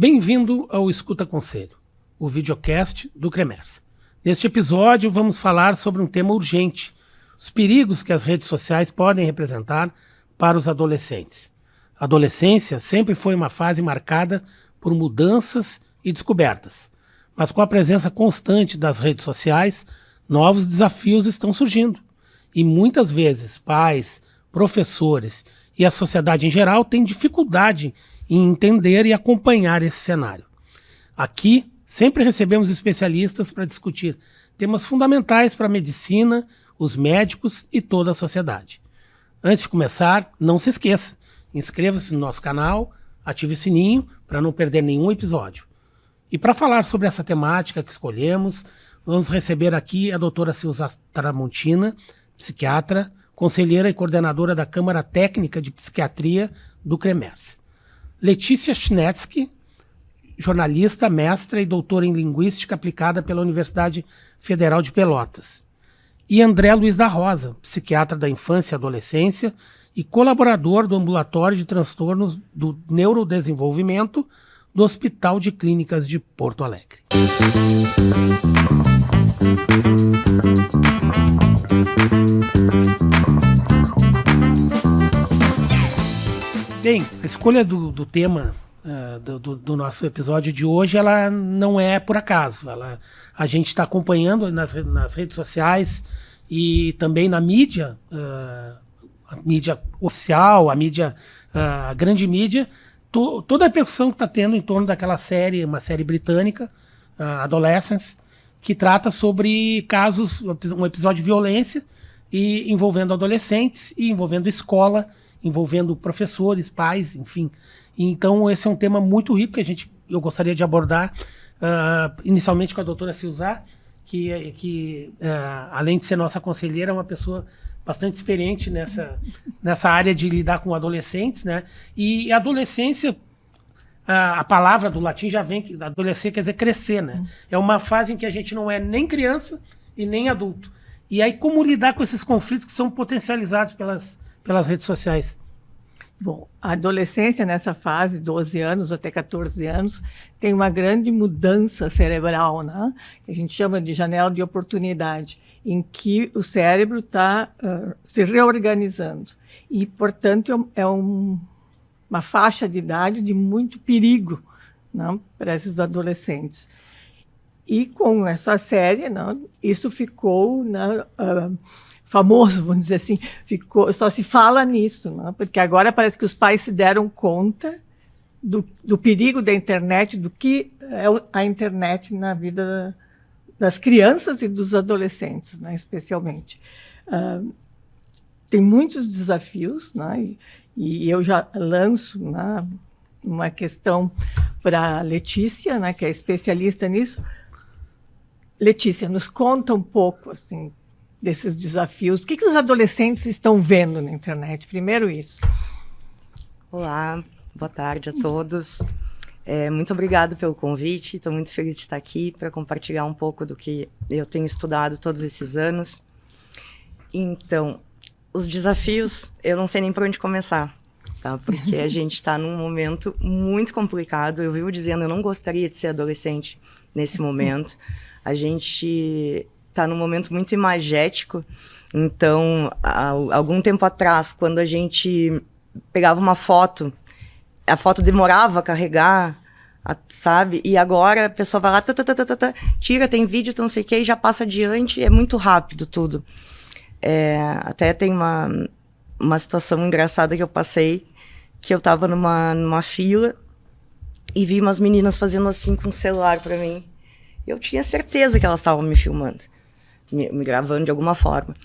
Bem-vindo ao Escuta Conselho, o videocast do CREMERS. Neste episódio vamos falar sobre um tema urgente, os perigos que as redes sociais podem representar para os adolescentes. A adolescência sempre foi uma fase marcada por mudanças e descobertas, mas com a presença constante das redes sociais, novos desafios estão surgindo. E muitas vezes pais, professores e a sociedade em geral têm dificuldade em entender e acompanhar esse cenário. Aqui, sempre recebemos especialistas para discutir temas fundamentais para a medicina, os médicos e toda a sociedade. Antes de começar, não se esqueça, inscreva-se no nosso canal, ative o sininho para não perder nenhum episódio. E para falar sobre essa temática que escolhemos, vamos receber aqui a doutora Silza Tramontina, psiquiatra, conselheira e coordenadora da Câmara Técnica de Psiquiatria do CREMERS. Letícia Schnetsky, jornalista, mestra e doutora em Linguística Aplicada pela Universidade Federal de Pelotas. E André Luiz da Rosa, psiquiatra da infância e adolescência e colaborador do Ambulatório de Transtornos do Neurodesenvolvimento do Hospital de Clínicas de Porto Alegre. Bem, a escolha do tema do nosso episódio de hoje, ela não é por acaso. A gente está acompanhando nas redes sociais e também na mídia, a mídia oficial, a grande mídia, toda a repercussão que está tendo em torno daquela série, uma série britânica, Adolescence, que trata sobre casos, um episódio de violência envolvendo adolescentes e envolvendo escola, envolvendo professores, pais, enfim. Então esse é um tema muito rico que eu gostaria de abordar, inicialmente com a doutora Silza, que além de ser nossa conselheira, é uma pessoa bastante experiente nessa área de lidar com adolescentes, né? E a adolescência, a palavra do latim já vem, adolescer quer dizer crescer, né? É uma fase em que a gente não é nem criança e nem adulto. E aí como lidar com esses conflitos que são potencializados pelas redes sociais? Bom, a adolescência nessa fase, 12 anos até 14 anos, tem uma grande mudança cerebral, né? Que a gente chama de janela de oportunidade, em que o cérebro está se reorganizando. E, portanto, é uma faixa de idade de muito perigo, né, para esses adolescentes. E com essa série, né, isso ficou famoso, vamos dizer assim, só se fala nisso, né? Porque agora parece que os pais se deram conta do perigo da internet, do que é a internet na vida das crianças e dos adolescentes, né, especialmente. Tem muitos desafios, né, e eu já lanço, né, uma questão para a Letícia, né, que é especialista nisso. Letícia, nos conta um pouco, assim, desses desafios. O que os adolescentes estão vendo na internet? Primeiro isso. Olá, boa tarde a todos. Muito obrigado pelo convite. Estou muito feliz de estar aqui para compartilhar um pouco do que eu tenho estudado todos esses anos. Então, os desafios, eu não sei nem por onde começar, tá? Porque a gente está num momento muito complicado. Eu vivo dizendo, eu não gostaria de ser adolescente nesse momento. A gente está num momento muito imagético. Então, há algum tempo atrás, quando a gente pegava uma foto, a foto demorava a carregar, sabe? E agora a pessoa vai lá, tira, tem vídeo, não sei o que, e já passa adiante, é muito rápido tudo. Até tem uma situação engraçada que eu passei, que eu estava numa fila e vi umas meninas fazendo assim com o celular para mim. Eu tinha certeza que elas estavam me filmando, me gravando de alguma forma.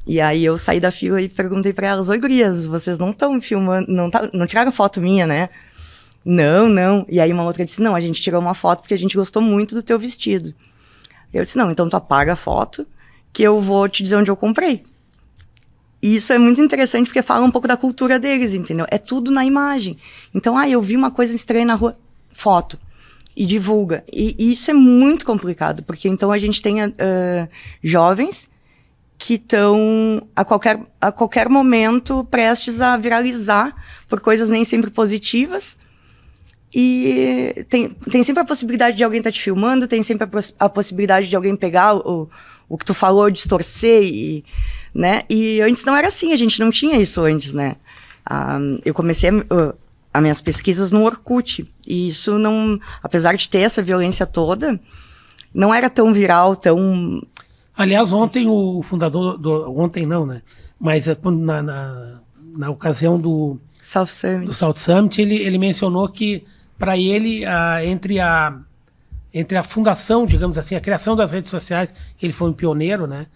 E aí eu saí da fila e perguntei para elas: oi, gurias, vocês não estão me filmando, não tiraram foto minha, né? Não. E aí uma outra disse: não, a gente tirou uma foto porque a gente gostou muito do teu vestido. Eu disse: não, então tu apaga a foto que eu vou te dizer onde eu comprei. E isso é muito interessante porque fala um pouco da cultura deles, entendeu? É tudo na imagem. Então, eu vi uma coisa estranha na rua, foto. E divulga. E isso é muito complicado, porque então a gente tem jovens que estão a qualquer momento prestes a viralizar por coisas nem sempre positivas, E tem sempre a possibilidade de alguém estar te filmando, tem sempre a possibilidade de alguém pegar o que tu falou, distorcer, né? E antes não era assim, a gente não tinha isso antes, né? Eu comecei as minhas pesquisas no Orkut, e isso não, apesar de ter essa violência toda, não era tão viral, tão... Aliás, ontem o fundador, ontem não, né? Mas na ocasião do South Summit, do South Summit, ele mencionou que, para ele, entre a fundação, digamos assim, a criação das redes sociais, que ele foi um pioneiro, né?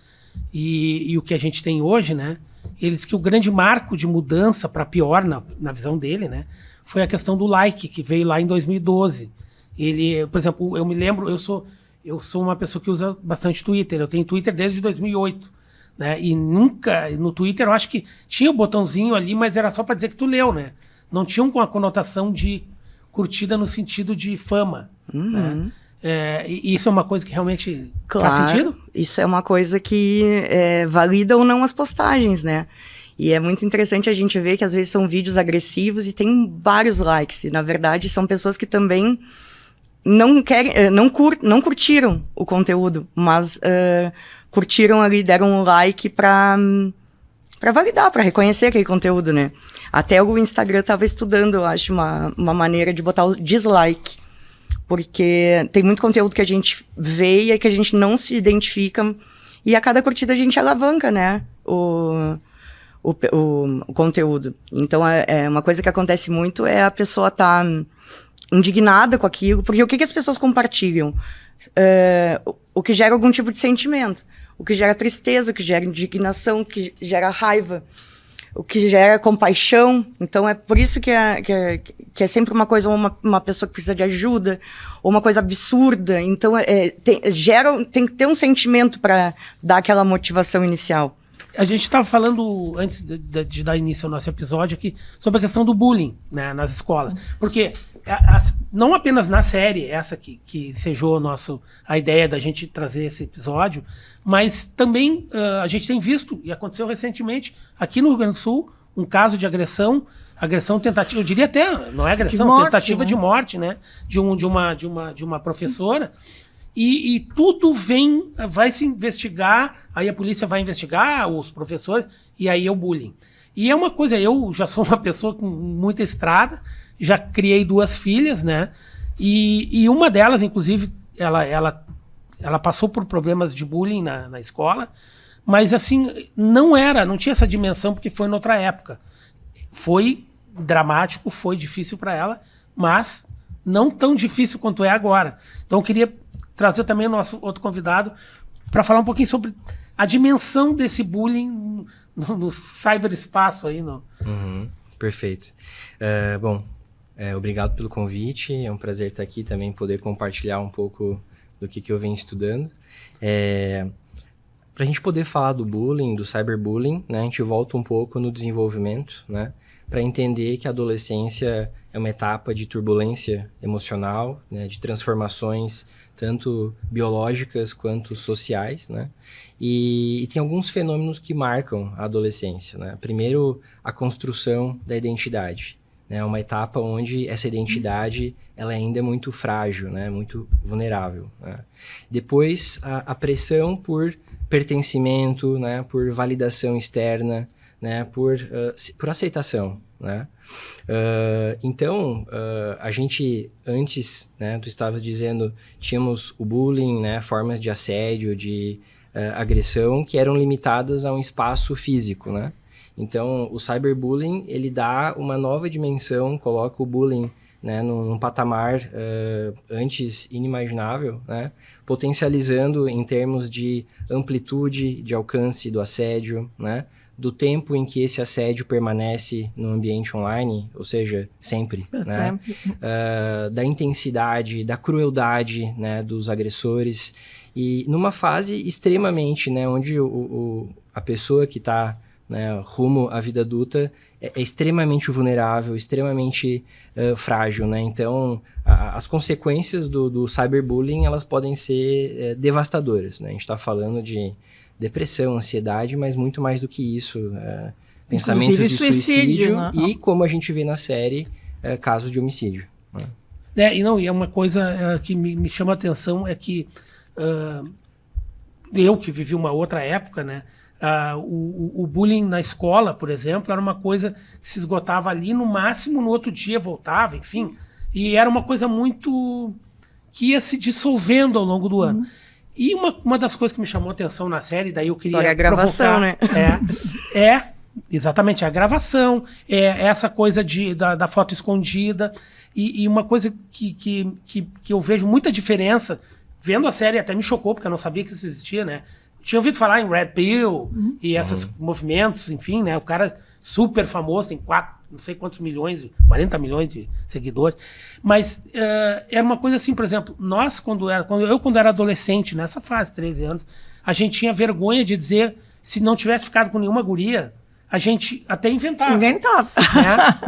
E o que a gente tem hoje, né? Ele disse que o grande marco de mudança para pior, na visão dele, né? Foi a questão do like, que veio lá em 2012. Ele, por exemplo, eu me lembro, eu sou uma pessoa que usa bastante Twitter. Eu tenho Twitter desde 2008. Né? E nunca, no Twitter, eu acho que tinha o botãozinho ali, mas era só para dizer que tu leu, né? Não tinha uma conotação de curtida no sentido de fama. Né? E isso é uma coisa que realmente faz sentido? Isso é uma coisa que valida ou não as postagens, né? E é muito interessante a gente ver que às vezes são vídeos agressivos e tem vários likes. E na verdade são pessoas que também não curtiram o conteúdo, mas curtiram ali, deram um like para validar, para reconhecer aquele conteúdo, né? Até o Instagram estava estudando, eu acho, uma maneira de botar o dislike, porque tem muito conteúdo que a gente vê e que a gente não se identifica, e a cada curtida a gente alavanca, né? O conteúdo. Então, uma coisa que acontece muito é a pessoa tá indignada com aquilo, porque o que as pessoas compartilham? O que gera algum tipo de sentimento. O que gera tristeza, o que gera indignação, o que gera raiva, o que gera compaixão. Então, é por isso que é sempre uma coisa, uma pessoa que precisa de ajuda, ou uma coisa absurda. Então, tem que ter um sentimento para dar aquela motivação inicial. A gente estava falando, antes de dar início ao nosso episódio aqui, sobre a questão do bullying, né, nas escolas. Porque não apenas na série, essa que ensejou a ideia da gente trazer esse episódio, mas também a gente tem visto, e aconteceu recentemente, aqui no Rio Grande do Sul, um caso de agressão tentativa, eu diria até, não é agressão, morte, tentativa, né? De morte, né, de uma professora. E tudo vai se investigar, aí a polícia vai investigar, os professores, e aí é o bullying. E é uma coisa, eu já sou uma pessoa com muita estrada, já criei 2 filhas, né? E uma delas, inclusive, ela passou por problemas de bullying na escola, mas assim, não tinha essa dimensão, porque foi noutra época. Foi dramático, foi difícil para ela, mas não tão difícil quanto é agora. Então eu queria trazer também o nosso outro convidado para falar um pouquinho sobre a dimensão desse bullying no cyberespaço aí. Perfeito. Obrigado pelo convite, é um prazer estar aqui também, poder compartilhar um pouco do que eu venho estudando. Para a gente poder falar do bullying, do cyberbullying, né, a gente volta um pouco no desenvolvimento, né, para entender que a adolescência é uma etapa de turbulência emocional, né, de transformações tanto biológicas quanto sociais, né? E tem alguns fenômenos que marcam a adolescência, né? Primeiro, a construção da identidade, né? Uma etapa onde essa identidade ela ainda é muito frágil, né? Muito vulnerável, né? Depois, a pressão por pertencimento, né? Por validação externa, né? Por aceitação, né? Então, a gente antes, né, tu estavas dizendo, tínhamos o bullying, né, formas de assédio, de agressão que eram limitadas a um espaço físico, né? Então, o cyberbullying, ele dá uma nova dimensão, coloca o bullying, né, num patamar antes inimaginável, né, potencializando em termos de amplitude, de alcance do assédio, né, do tempo em que esse assédio permanece no ambiente online, ou seja, sempre, né? Da intensidade, da crueldade, né, dos agressores, e numa fase extremamente, né, onde a pessoa que está, né, rumo à vida adulta é extremamente vulnerável, extremamente frágil, né? Então, as consequências do cyberbullying, elas podem ser devastadoras, né? A gente está falando de depressão, ansiedade, mas muito mais do que isso, pensamentos de suicídio, né? E, como a gente vê na série, casos de homicídio, né? E é uma coisa que me chama a atenção, é que eu que vivi uma outra época, né? O bullying na escola, por exemplo, era uma coisa que se esgotava ali, no máximo no outro dia voltava, enfim. E era uma coisa muito que ia se dissolvendo ao longo do ano. E uma das coisas que me chamou a atenção na série, daí eu queria Agora é a gravação, né? Exatamente, a gravação, essa coisa da foto escondida, e uma coisa que eu vejo muita diferença, vendo a série até me chocou, porque eu não sabia que isso existia, né? Tinha ouvido falar em Red Pill e esses movimentos, enfim, né? O cara super famoso, tem não sei quantos milhões, 40 milhões de seguidores. Mas era uma coisa assim, por exemplo, nós, quando era adolescente, nessa fase, 13 anos, a gente tinha vergonha de dizer, se não tivesse ficado com nenhuma guria, a gente até inventava. Né?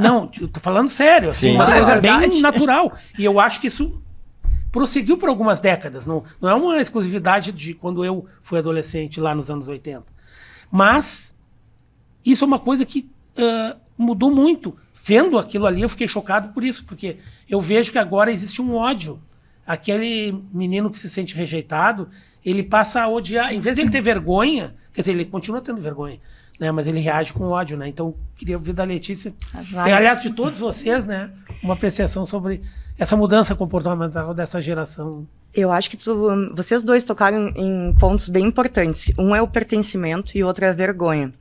Não, eu tô falando sério, assim, uma coisa bem natural. E eu acho que isso prosseguiu por algumas décadas, não é uma exclusividade de quando eu fui adolescente, lá nos anos 80. Mas isso é uma coisa que mudou muito. Vendo aquilo ali, eu fiquei chocado por isso, porque eu vejo que agora existe um ódio. Aquele menino que se sente rejeitado, ele passa a odiar. Em vez de ele ter vergonha, quer dizer, ele continua tendo vergonha, né? Mas ele reage com ódio, né? Então, queria ouvir da Letícia, aliás, de todos vocês, né? Uma apreciação sobre essa mudança comportamental dessa geração. Eu acho que vocês dois tocaram em pontos bem importantes. Um é o pertencimento e o outro é a vergonha.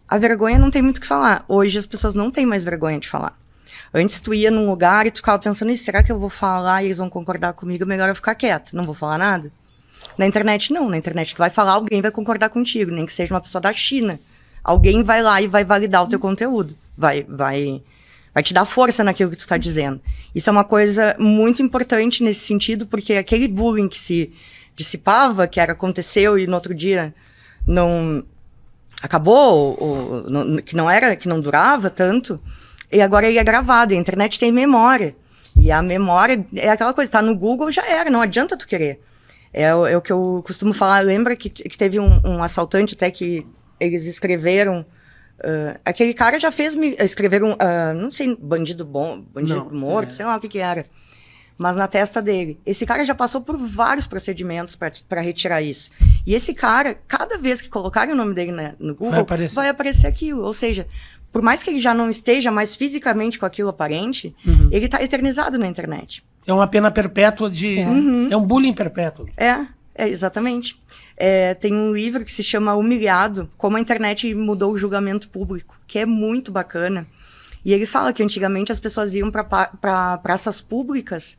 A vergonha não tem muito o que falar. Hoje as pessoas não têm mais vergonha de falar. Antes tu ia num lugar e tu ficava pensando, será que eu vou falar e eles vão concordar comigo? Melhor eu ficar quieto, não vou falar nada. Na internet não, na internet tu vai falar, alguém vai concordar contigo, nem que seja uma pessoa da China. Alguém vai lá e vai validar o teu conteúdo. Vai te dar força naquilo que tu tá dizendo. Isso é uma coisa muito importante nesse sentido, porque aquele bullying que se dissipava, aconteceu e no outro dia não acabou, que não durava tanto, e agora ele é gravado, e a internet tem memória. E a memória é aquela coisa, tá no Google, já era, não adianta tu querer. É o que eu costumo falar, lembra que teve um assaltante até que eles escreveram, aquele cara já escreveram, não sei, bandido morto, sei lá o que era, mas na testa dele. Esse cara já passou por vários procedimentos para retirar isso. E esse cara, cada vez que colocarem o nome dele no Google, vai aparecer aquilo. Ou seja, por mais que ele já não esteja mais fisicamente com aquilo aparente, ele está eternizado na internet. É uma pena perpétua é um bullying perpétuo. Exatamente. Tem um livro que se chama Humilhado, Como a Internet Mudou o Julgamento Público, que é muito bacana. E ele fala que antigamente as pessoas iam para praças públicas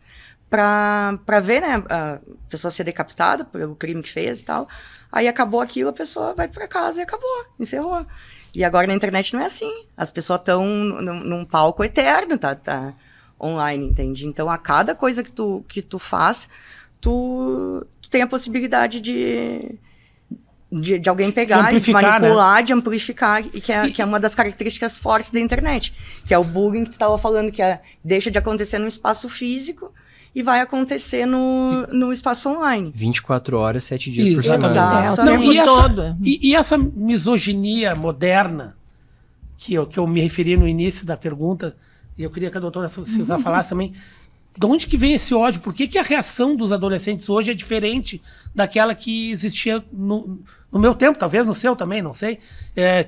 para ver, né, a pessoa ser decapitada pelo crime que fez e tal. Aí acabou aquilo, a pessoa vai para casa e acabou, encerrou. E agora na internet não é assim. As pessoas estão num palco eterno, tá online, entende? Então, a cada coisa que tu faz, tu tem a possibilidade de alguém pegar, de manipular, né? De amplificar, e que é uma das características fortes da internet, que é o bullying que tu estava falando, que deixa de acontecer no espaço físico e vai acontecer no espaço online. 24 horas, 7 dias por semana. Exato. E essa misoginia moderna, que eu me referi no início da pergunta, e eu queria que a doutora Silza falasse também, de onde que vem esse ódio? Por que a reação dos adolescentes hoje é diferente daquela que existia no meu tempo, talvez no seu também, não sei,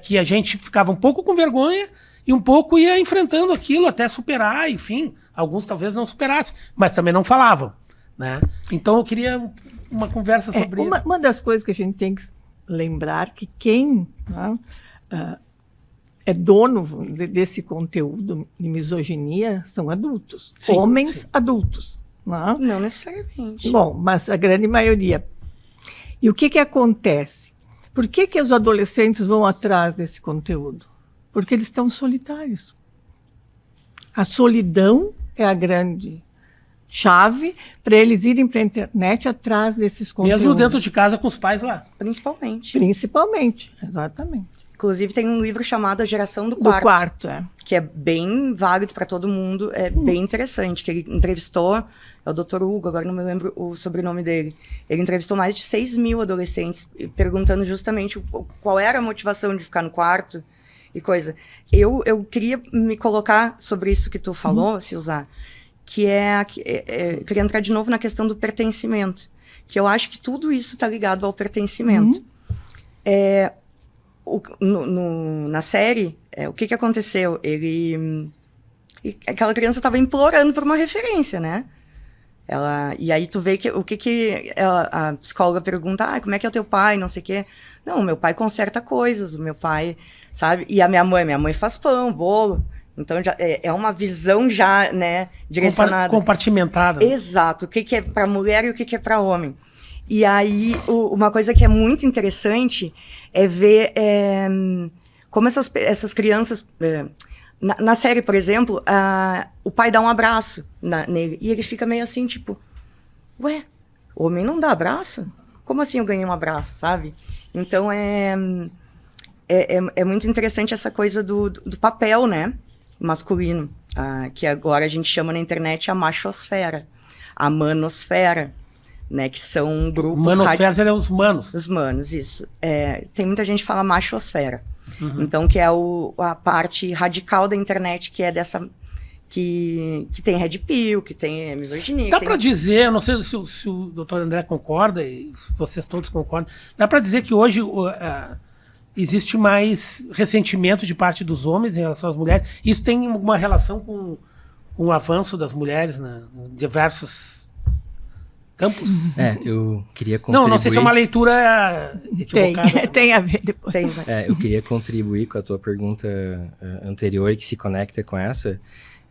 que a gente ficava um pouco com vergonha e um pouco ia enfrentando aquilo até superar, enfim, alguns talvez não superassem, mas também não falavam, né? Então eu queria uma conversa sobre isso. Uma das coisas que a gente tem que lembrar que quem é dono, vamos dizer, desse conteúdo de misoginia são adultos, homens adultos. Não necessariamente. Bom, mas a grande maioria. E o que acontece? Por que os adolescentes vão atrás desse conteúdo? Porque eles estão solitários. A solidão é a grande chave para eles irem para a internet atrás desses conteúdos. Mesmo dentro de casa com os pais lá. Principalmente, exatamente. Inclusive, tem um livro chamado A Geração do Quarto. Que é bem válido para todo mundo, é bem interessante, que ele entrevistou, é o Dr. Hugo, agora não me lembro o sobrenome dele. Ele entrevistou mais de 6 mil adolescentes, perguntando justamente qual era a motivação de ficar no quarto e coisa. Eu queria me colocar sobre isso que tu falou, Silza, eu queria entrar de novo na questão do pertencimento, que eu acho que tudo isso está ligado ao pertencimento. Na série, o que aconteceu? Aquela criança estava implorando por uma referência, né? E aí tu vê que a psicóloga pergunta, como é que é o teu pai, não sei o quê. Não, meu pai conserta coisas, o meu pai, sabe? E a minha mãe faz pão, bolo. Então já é uma visão já, né, direcionada. Compartimentada. Exato, o que é para mulher e o que é para homem. E aí, uma coisa que é muito interessante é ver como essas crianças... Na série, por exemplo, o pai dá um abraço nele, e ele fica meio assim, tipo... Ué, homem não dá abraço? Como assim eu ganhei um abraço, sabe? Então, é muito interessante essa coisa do papel, né? Masculino, que agora a gente chama na internet a machosfera, a manosfera, né, que são grupos... Manosfera seriam os manos. Os manos, isso. Tem muita gente que fala machosfera. Então, que é a parte radical da internet, que é dessa... Que tem red pill, que tem misoginia. Dá para dizer, eu não sei se o doutor André concorda, e se vocês todos concordam, dá para dizer que hoje existe mais ressentimento de parte dos homens em relação às mulheres. Isso tem alguma relação com o avanço das mulheres em diversos campos? Eu queria contribuir... Não sei se é uma leitura equivocada. Tem a ver depois. Eu queria contribuir com a tua pergunta anterior, que se conecta com essa,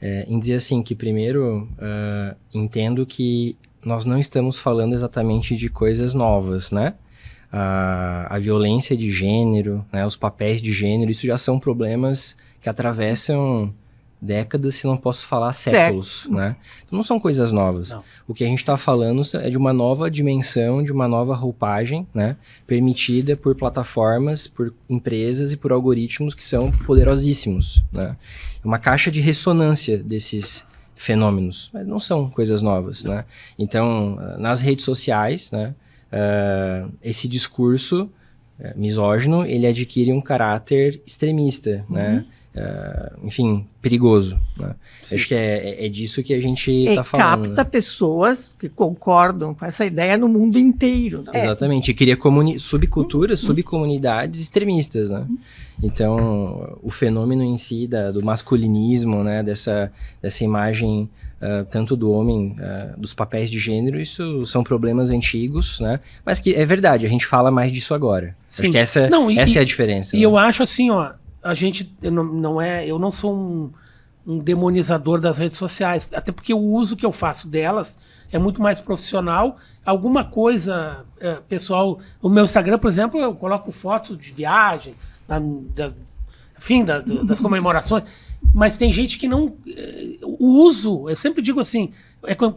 em dizer assim, que primeiro entendo que nós não estamos falando exatamente de coisas novas, né? A violência de gênero, né, os papéis de gênero, isso já são problemas que atravessam décadas, se não posso falar séculos, né? Então não são coisas novas. Não. O que a gente está falando é de uma nova dimensão, de uma nova roupagem, né, permitida por plataformas, por empresas e por algoritmos que são poderosíssimos, né? Uma caixa de ressonância desses fenômenos, mas não são coisas novas, né? Então, nas redes sociais, né, esse discurso misógino, ele adquire um caráter extremista, né? Enfim, perigoso, né? Acho que é disso que a gente está falando. Capta pessoas que concordam com essa ideia no mundo inteiro. Né? Exatamente, e cria subculturas, subcomunidades extremistas, né? Então, o fenômeno em si do masculinismo, né? Dessa imagem tanto do homem, dos papéis de gênero, isso são problemas antigos, né? Mas que é verdade, a gente fala mais disso agora. Sim. Acho que essa é a diferença. E né? eu acho assim, eu não sou um demonizador das redes sociais, até porque o uso que eu faço delas é muito mais profissional. Alguma coisa pessoal, o meu Instagram, por exemplo, eu coloco fotos de viagem, das comemorações, mas tem gente que não... O uso, eu sempre digo assim,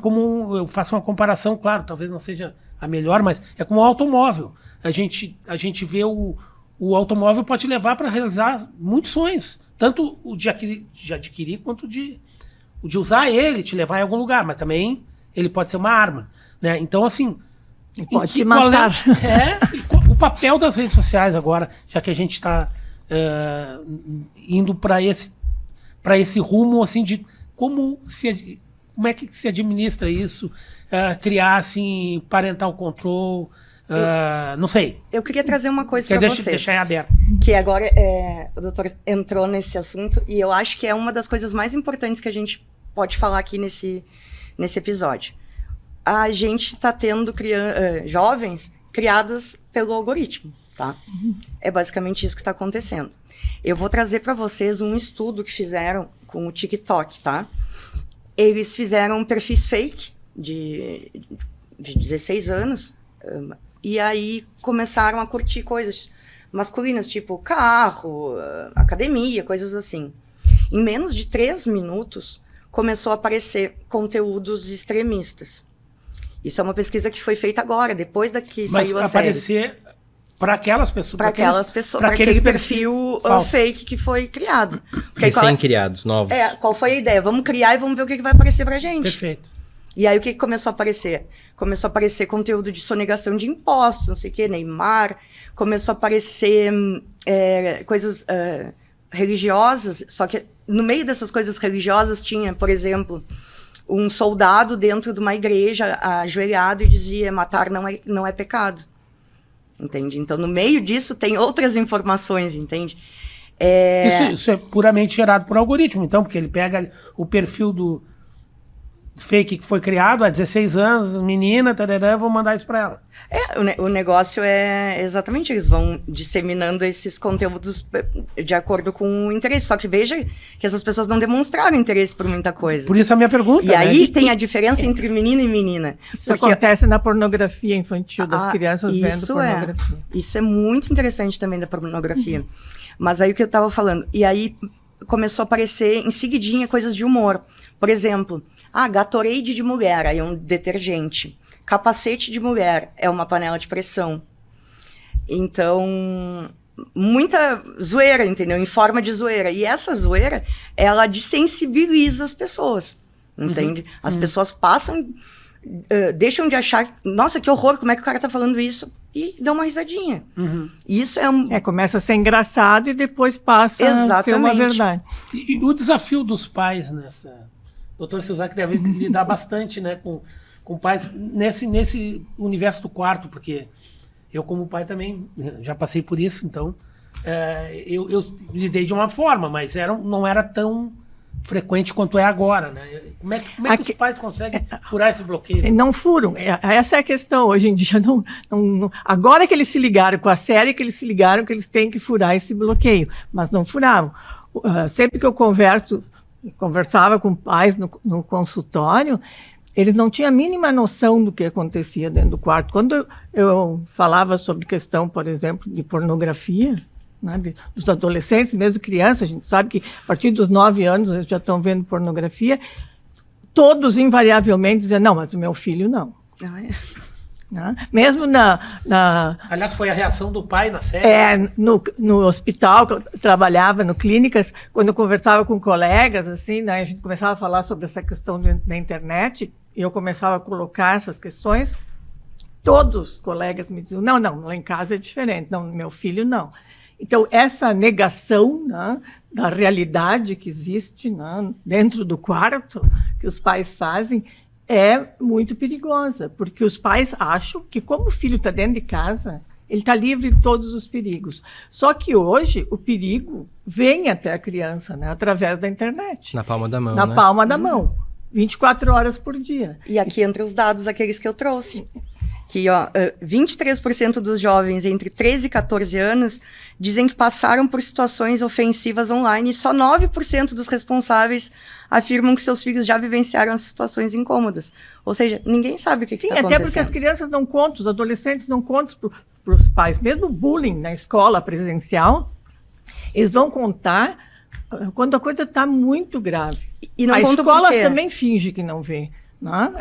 como eu faço uma comparação, claro, talvez não seja a melhor, mas é como um automóvel. A gente vê o automóvel pode levar para realizar muitos sonhos, tanto o de adquirir quanto o de usar ele, te levar em algum lugar, mas também ele pode ser uma arma, né? Então, assim... Pode te matar. O papel das redes sociais agora, já que a gente está indo para esse rumo, assim, de como é que se administra isso, criar, assim, parental control... não sei. Eu queria trazer uma coisa para vocês. Deixar em aberto. Que agora o doutor entrou nesse assunto e eu acho que é uma das coisas mais importantes que a gente pode falar aqui nesse episódio. A gente está tendo jovens criados pelo algoritmo, tá? É basicamente isso que está acontecendo. Eu vou trazer para vocês um estudo que fizeram com o TikTok, tá? Eles fizeram perfis fake de 16 anos... E aí começaram a curtir coisas masculinas, tipo carro, academia, coisas assim. Em menos de 3 minutos, começou a aparecer conteúdos extremistas. Isso é uma pesquisa que foi feita agora, depois que saiu a série. Mas aparecer para aquelas pessoas. Para aquele perfil fake que foi criado. Recém-criados, novos. Qual foi a ideia? Vamos criar e vamos ver o que vai aparecer pra gente. Perfeito. E aí o que começou a aparecer? Começou a aparecer conteúdo de sonegação de impostos, não sei o quê, Neymar. Começou a aparecer coisas religiosas, só que no meio dessas coisas religiosas tinha, por exemplo, um soldado dentro de uma igreja ajoelhado e dizia: matar não é pecado. Entende? Então, no meio disso, tem outras informações, entende? Isso é puramente gerado por algoritmo, então, porque ele pega o perfil do fake que foi criado há 16 anos, menina, tarará, vou mandar isso para ela. O negócio é exatamente, eles vão disseminando esses conteúdos de acordo com o interesse. Só que veja que essas pessoas não demonstraram interesse por muita coisa. Por isso a minha pergunta. E aí tem a diferença entre menino e menina. Isso acontece na pornografia infantil, das crianças vendo pornografia. Isso é muito interessante também da pornografia. Mas aí o que eu estava falando, e aí começou a aparecer em seguidinha coisas de humor. Por exemplo, Gatorade de mulher, aí é um detergente. Capacete de mulher é uma panela de pressão. Então, muita zoeira, entendeu? Em forma de zoeira. E essa zoeira, ela desensibiliza as pessoas, entende? As pessoas passam, deixam de achar, nossa, que horror, como é que o cara tá falando isso? E dão uma risadinha. Isso é começa a ser engraçado e depois passa a ser uma verdade. E o desafio dos pais nessa... Doutor Silzac deve lidar bastante, né, com pais nesse universo do quarto, porque eu, como pai, também já passei por isso, então eu lidei de uma forma, mas não era tão frequente quanto é agora, né? Como é que os pais conseguem furar esse bloqueio? Não furam. Essa é a questão. Hoje em dia, agora que eles se ligaram com a série, que eles se ligaram que eles têm que furar esse bloqueio, mas não furavam. Sempre que eu conversava com pais no consultório, eles não tinham a mínima noção do que acontecia dentro do quarto. Quando eu falava sobre questão, por exemplo, de pornografia, né, dos adolescentes, mesmo crianças, a gente sabe que a partir dos 9 anos eles já estão vendo pornografia, todos invariavelmente diziam: não, mas o meu filho não. Né? Mesmo Aliás, foi a reação do pai na série. No hospital, que eu trabalhava, no clínicas, quando eu conversava com colegas, assim, né, a gente começava a falar sobre essa questão da internet, e eu começava a colocar essas questões, todos os colegas me diziam: não, lá em casa é diferente, não, meu filho não. Então, essa negação, né, da realidade que existe, né, dentro do quarto, que os pais fazem, é muito perigosa, porque os pais acham que, como o filho está dentro de casa, ele está livre de todos os perigos. Só que hoje o perigo vem até a criança, né, através da internet. Na palma da mão, Na palma da mão, 24 horas por dia. E aqui entre os dados, aqueles que eu trouxe. Que 23% dos jovens entre 13 e 14 anos dizem que passaram por situações ofensivas online e só 9% dos responsáveis afirmam que seus filhos já vivenciaram as situações incômodas. Ou seja, ninguém sabe o que está acontecendo. Até porque as crianças não contam, os adolescentes não contam para os pais. Mesmo bullying na escola presencial, eles vão contar quando a coisa está muito grave. E não a conta escola por quê? Também finge que não vê. Não,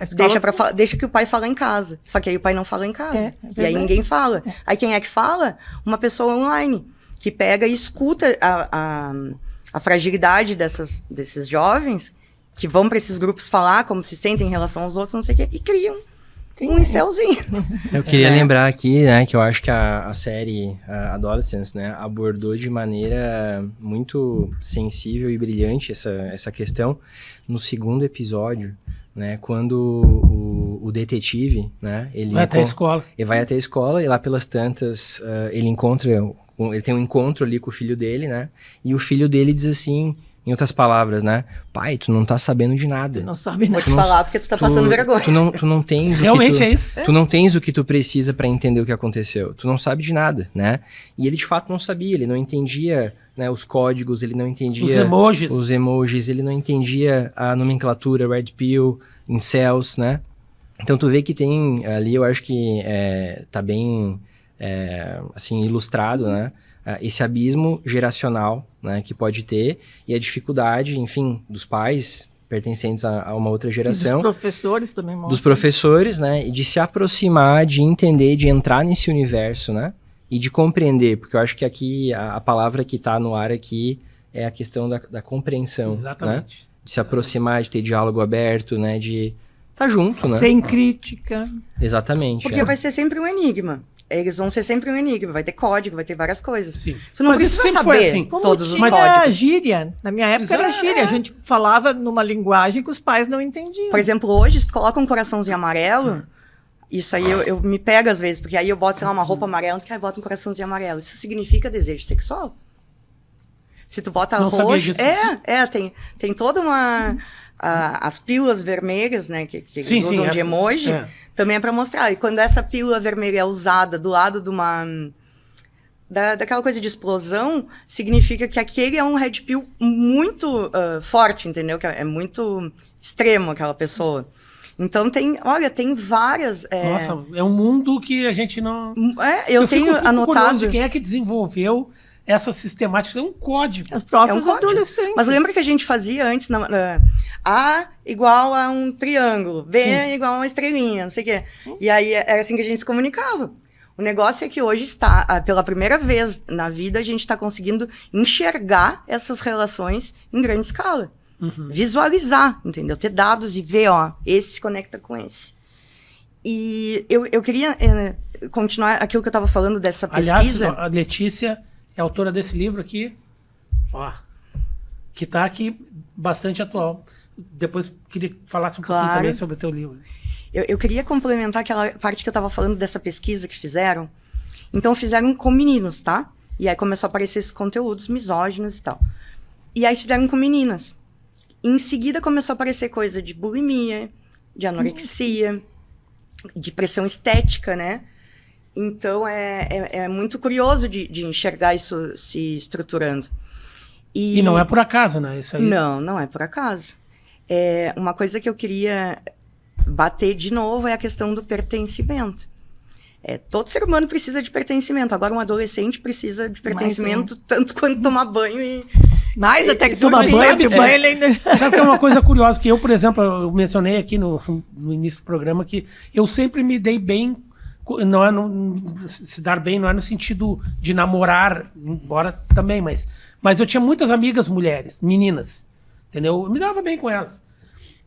deixa que o pai fale em casa. Só que aí o pai não fala em casa. E aí ninguém fala. Aí quem é que fala? Uma pessoa online, que pega e escuta a fragilidade desses jovens, que vão para esses grupos falar como se sentem em relação aos outros, não sei o quê, e criam um incelzinho. Eu queria lembrar aqui, né, que eu acho que a série Adolescence, né, abordou de maneira muito sensível e brilhante essa questão no segundo episódio, né, quando o detetive, né, ele vai até a escola. Ele vai até a escola e lá pelas tantas ele tem um encontro ali com o filho dele, né, e o filho dele diz assim, em outras palavras, né, pai, tu não tá sabendo de nada. Não sabe nada. Vou te falar porque tu tá passando vergonha. Tu não tens realmente é isso. Tu não tens o que tu precisa para entender o que aconteceu. Tu não sabe de nada, né? E ele de fato não sabia, ele não entendia, né, os códigos, ele não entendia os emojis, ele não entendia a nomenclatura Red Pill, incels, né? Então tu vê que tem ali, eu acho que tá bem assim ilustrado, né? Esse abismo geracional, né, que pode ter, e a dificuldade, enfim, dos pais pertencentes a uma outra geração. E dos professores também mostram. Dos professores, né, e de se aproximar, de entender, de entrar nesse universo, né, e de compreender, porque eu acho que aqui a palavra que está no ar aqui é a questão da compreensão. Exatamente. Né? De se aproximar, de ter diálogo aberto, né, de estar junto, né. Sem crítica. Exatamente. Porque vai ser sempre um enigma. eles vão ser sempre um enigma, vai ter código, vai ter várias coisas. Sim. Tu não Mas isso precisa sempre foi saber assim. Como todos os tinha códigos. gíria. Na minha época era Exato. gíria. A gente falava numa linguagem que os pais não entendiam. Por exemplo, hoje, se tu coloca um coraçãozinho amarelo, isso aí eu me pego às vezes, porque aí eu boto, sei lá, uma roupa amarela, e bota um coraçãozinho amarelo. Isso significa desejo sexual? Se tu bota Não sabia roxo... disso. Tem toda uma... as pílulas vermelhas, né, que eles Sim, usam sim, de essa- emoji, é. também é para mostrar. E quando essa pílula vermelha é usada do lado de uma... daquela coisa de explosão, significa que aquele é um red pill muito forte, entendeu? Que é muito extremo aquela pessoa. Então tem várias... Nossa, é um mundo que a gente não... eu fico tenho curioso anotado... de quem é que desenvolveu essa sistemática. É um código. Os próprios É um código. adolescentes. Mas lembra que a gente fazia antes, A igual a um triângulo, B igual a uma estrelinha, não sei o quê. E aí era assim que a gente se comunicava. O negócio é que hoje pela primeira vez na vida, a gente está conseguindo enxergar essas relações em grande escala. Visualizar, entendeu? Ter dados e ver, ó, esse se conecta com esse. E eu queria continuar aquilo que eu estava falando dessa pesquisa. Aliás, a Letícia é autora desse livro aqui, ó, que está aqui bastante atual. Depois queria que falasse um pouquinho Claro. também sobre o teu livro. Eu queria complementar aquela parte que eu estava falando dessa pesquisa que fizeram. Então, fizeram com meninos, tá? E aí começou a aparecer esses conteúdos misóginos e tal. E aí fizeram com meninas. E em seguida começou a aparecer coisa de bulimia, de anorexia, de pressão estética, né? Então, é muito curioso de enxergar isso se estruturando. E não é por acaso, né? Isso aí. Não é por acaso. Uma coisa que eu queria bater de novo é a questão do pertencimento. Todo ser humano precisa de pertencimento. Agora, um adolescente precisa de pertencimento tanto quanto tomar banho e... Mais até que tomar Mas banho, sabe porque que- banho ele ainda... Sabe que é uma coisa curiosa, que eu, por exemplo, eu mencionei aqui no início do programa que eu sempre me dei bem, se dar bem não é no sentido de namorar, embora também, mas eu tinha muitas amigas mulheres, meninas, entendeu? Eu me dava bem com elas.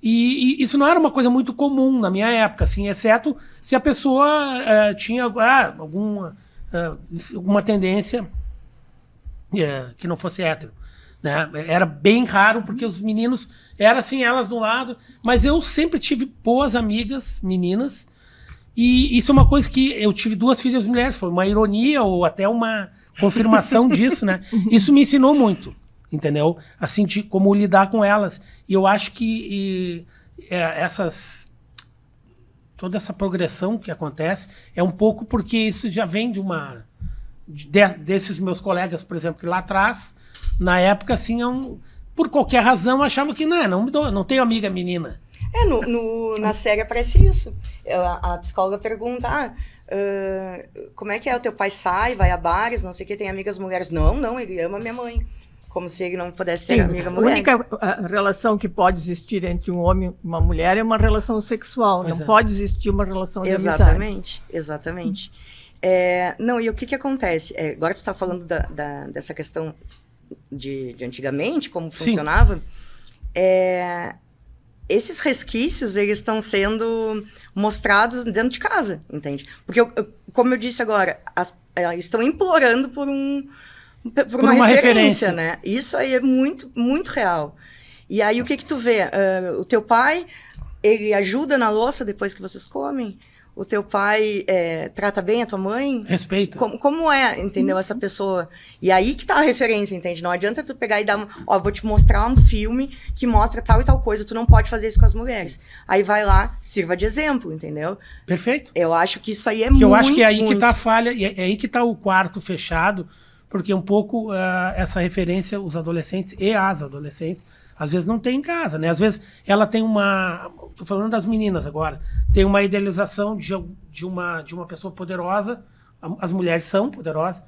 E isso não era uma coisa muito comum na minha época, assim, exceto se a pessoa tinha alguma tendência que não fosse hétero. Né? Era bem raro, porque os meninos eram assim, elas do lado, mas eu sempre tive boas amigas meninas, e isso é uma coisa que eu tive 2 filhas mulheres, foi uma ironia ou até uma confirmação disso, né? Isso me ensinou muito, entendeu? Assim, de como lidar com elas. E eu acho que toda essa progressão que acontece é um pouco porque isso já vem desses meus colegas, por exemplo, que lá atrás, na época, assim, por qualquer razão, achava que não tenho amiga menina. Na série aparece isso. A psicóloga pergunta, como é que é? O teu pai sai, vai a bares, não sei o que, tem amigas mulheres. Não, ele ama minha mãe. Como se ele não pudesse ter amiga A mulher. única relação que pode existir entre um homem e uma mulher é uma relação sexual. Pois não é. pode existir uma relação de amizade. Exatamente. E o que acontece? Agora tu está falando dessa questão de antigamente, como funcionava. Esses resquícios, eles estão sendo mostrados dentro de casa, entende? Porque, como eu disse agora, eles estão implorando por uma referência, né? Isso aí é muito, muito real. E aí, o que tu vê? O teu pai, ele ajuda na louça depois que vocês comem? O teu pai trata bem a tua mãe? Respeita. Como entendeu, essa pessoa? E aí que tá a referência, entende? Não adianta tu pegar e dar vou te mostrar um filme que mostra tal e tal coisa, tu não pode fazer isso com as mulheres. Aí vai lá, sirva de exemplo, entendeu? Perfeito. Eu acho que isso aí é Que muito, eu acho que é aí muito... que tá a falha, e é aí que tá o quarto fechado, porque um pouco essa referência, os adolescentes e as adolescentes, às vezes não tem em casa, né? Às vezes ela tem tô falando das meninas agora, tem uma idealização de uma pessoa poderosa, as mulheres são poderosas,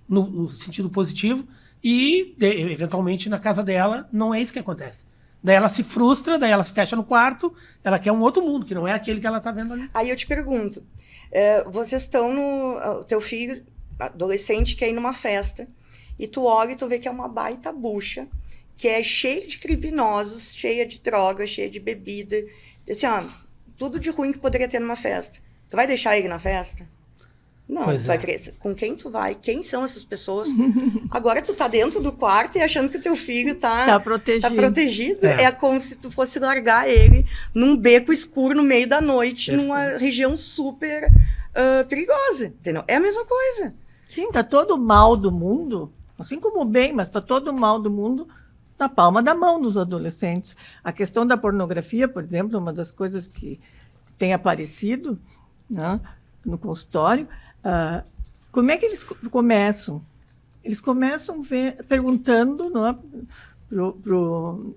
no sentido positivo, e eventualmente na casa dela não é isso que acontece. Daí ela se frustra, daí ela se fecha no quarto, ela quer um outro mundo, que não é aquele que ela tá vendo ali. Aí eu te pergunto, vocês estão o teu filho, adolescente, quer ir numa festa, e tu olha e tu vê que é uma baita bucha, que é cheia de criminosos, cheia de droga, cheia de bebida, assim, tudo de ruim que poderia ter numa festa. Tu vai deixar ele na festa? Não, Pois tu vai é. crescer. Com quem tu vai? Quem são essas pessoas? Agora tu tá dentro do quarto e achando que o teu filho Tá protegido. tá protegido. É. É como se tu fosse largar ele num beco escuro no meio da noite, Perfeito. numa região super perigosa, entendeu? É a mesma coisa. Sim, tá todo o mal do mundo, assim como o bem, mas tá todo o mal do mundo na palma da mão dos adolescentes. A questão da pornografia, por exemplo, é uma das coisas que tem aparecido, né, no consultório. Como é que eles começam? Eles começam perguntando, né, pro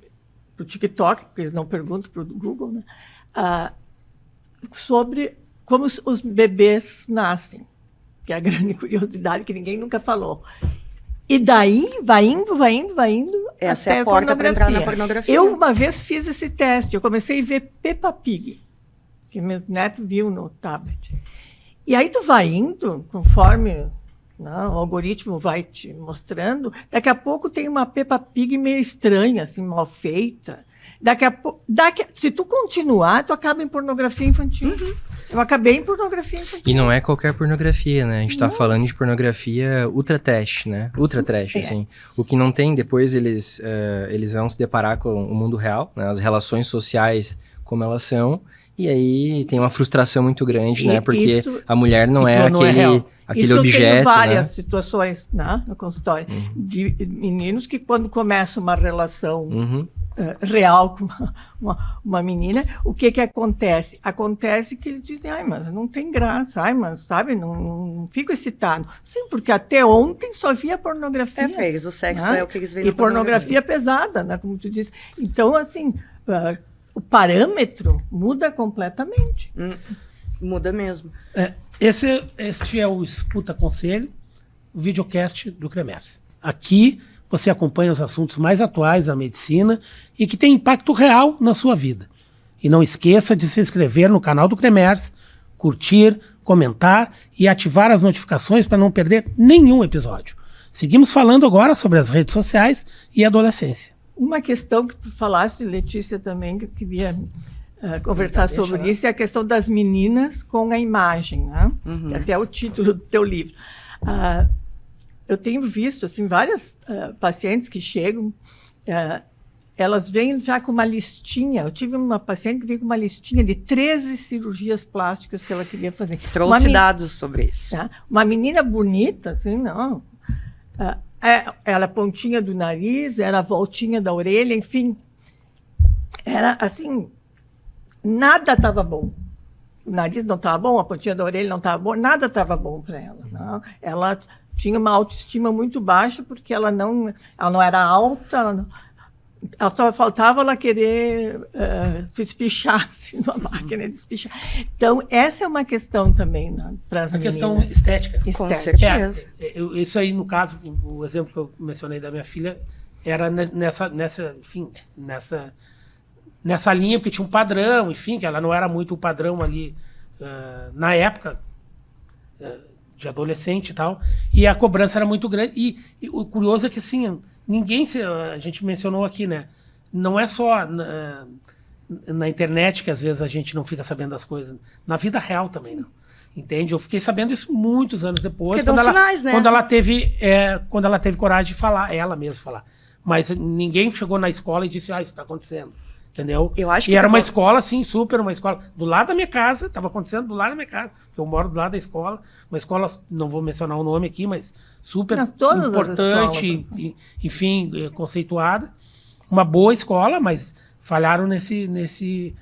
TikTok, porque eles não perguntam para o Google, né, sobre como os bebês nascem, que é a grande curiosidade que ninguém nunca falou. E daí vai indo. Essa até é a porta para entrar na pornografia. Eu uma vez fiz esse teste, eu comecei a ver Peppa Pig, que meu neto viu no tablet. E aí tu vai indo, conforme, né, o algoritmo vai te mostrando, daqui a pouco tem uma Peppa Pig meio estranha, assim, mal feita. Se tu continuar, tu acaba em pornografia infantil. Eu acabei em pornografia infantil. E não é qualquer pornografia, né? A gente tá falando de pornografia ultra trash, né? Ultra trash, assim. O que não tem, depois eles vão se deparar com o mundo real, né? As relações sociais como elas são. E aí tem uma frustração muito grande, né? Porque a mulher não é aquele objeto, eu tenho várias né? situações, né, no consultório, de meninos que quando começa uma relação real com uma menina, o que acontece? Acontece que eles dizem, mas não tem graça, mas, sabe, não fico excitado. Sim, porque até ontem só via pornografia. Para eles, o sexo né? é o que eles veem E na pornografia. pornografia pesada, né, como tu disse. Então, assim, o parâmetro muda completamente. Muda mesmo. Este é o Escuta Conselho, o videocast do CREMERS. Aqui você acompanha os assuntos mais atuais da medicina e que têm impacto real na sua vida. E não esqueça de se inscrever no canal do CREMERS, curtir, comentar e ativar as notificações para não perder nenhum episódio. Seguimos falando agora sobre as redes sociais e adolescência. Uma questão que tu falaste, Letícia, também, que eu queria conversar sobre isso, é a questão das meninas com a imagem, né? Que até é o título do teu livro. Eu tenho visto assim, várias pacientes que chegam, elas vêm já com uma listinha. Eu tive uma paciente que veio com uma listinha de 13 cirurgias plásticas que ela queria fazer. Trouxe dados sobre isso. Uma menina bonita, assim, não. Era a pontinha do nariz, era a voltinha da orelha, enfim. Era assim, nada estava bom. O nariz não estava bom, a pontinha da orelha não estava bom, nada estava bom para ela. Não. Ela tinha uma autoestima muito baixa, porque ela não era alta, ela só faltava ela querer se espichar assim, numa máquina de espichar. Então, essa é uma questão também, né, para as meninas. A questão estética. Com certeza. Isso aí, no caso, o exemplo que eu mencionei da minha filha era nessa linha, porque tinha um padrão, enfim, que ela não era muito o padrão ali na época de adolescente e tal, e a cobrança era muito grande. E o curioso é que, assim, a gente mencionou aqui, né? Não é só na internet que às vezes a gente não fica sabendo das coisas. Na vida real também, não. Entende? Eu fiquei sabendo isso muitos anos depois. Porque dão sinais, né? Quando ela teve coragem de falar, ela mesma falar. Mas ninguém chegou na escola e disse, isso está acontecendo. Entendeu? Eu acho que e era uma escola, assim, uma escola do lado da minha casa, estava acontecendo do lado da minha casa, porque eu moro do lado da escola, uma escola, não vou mencionar o nome aqui, mas super importante, enfim, conceituada, uma boa escola, mas falharam nesse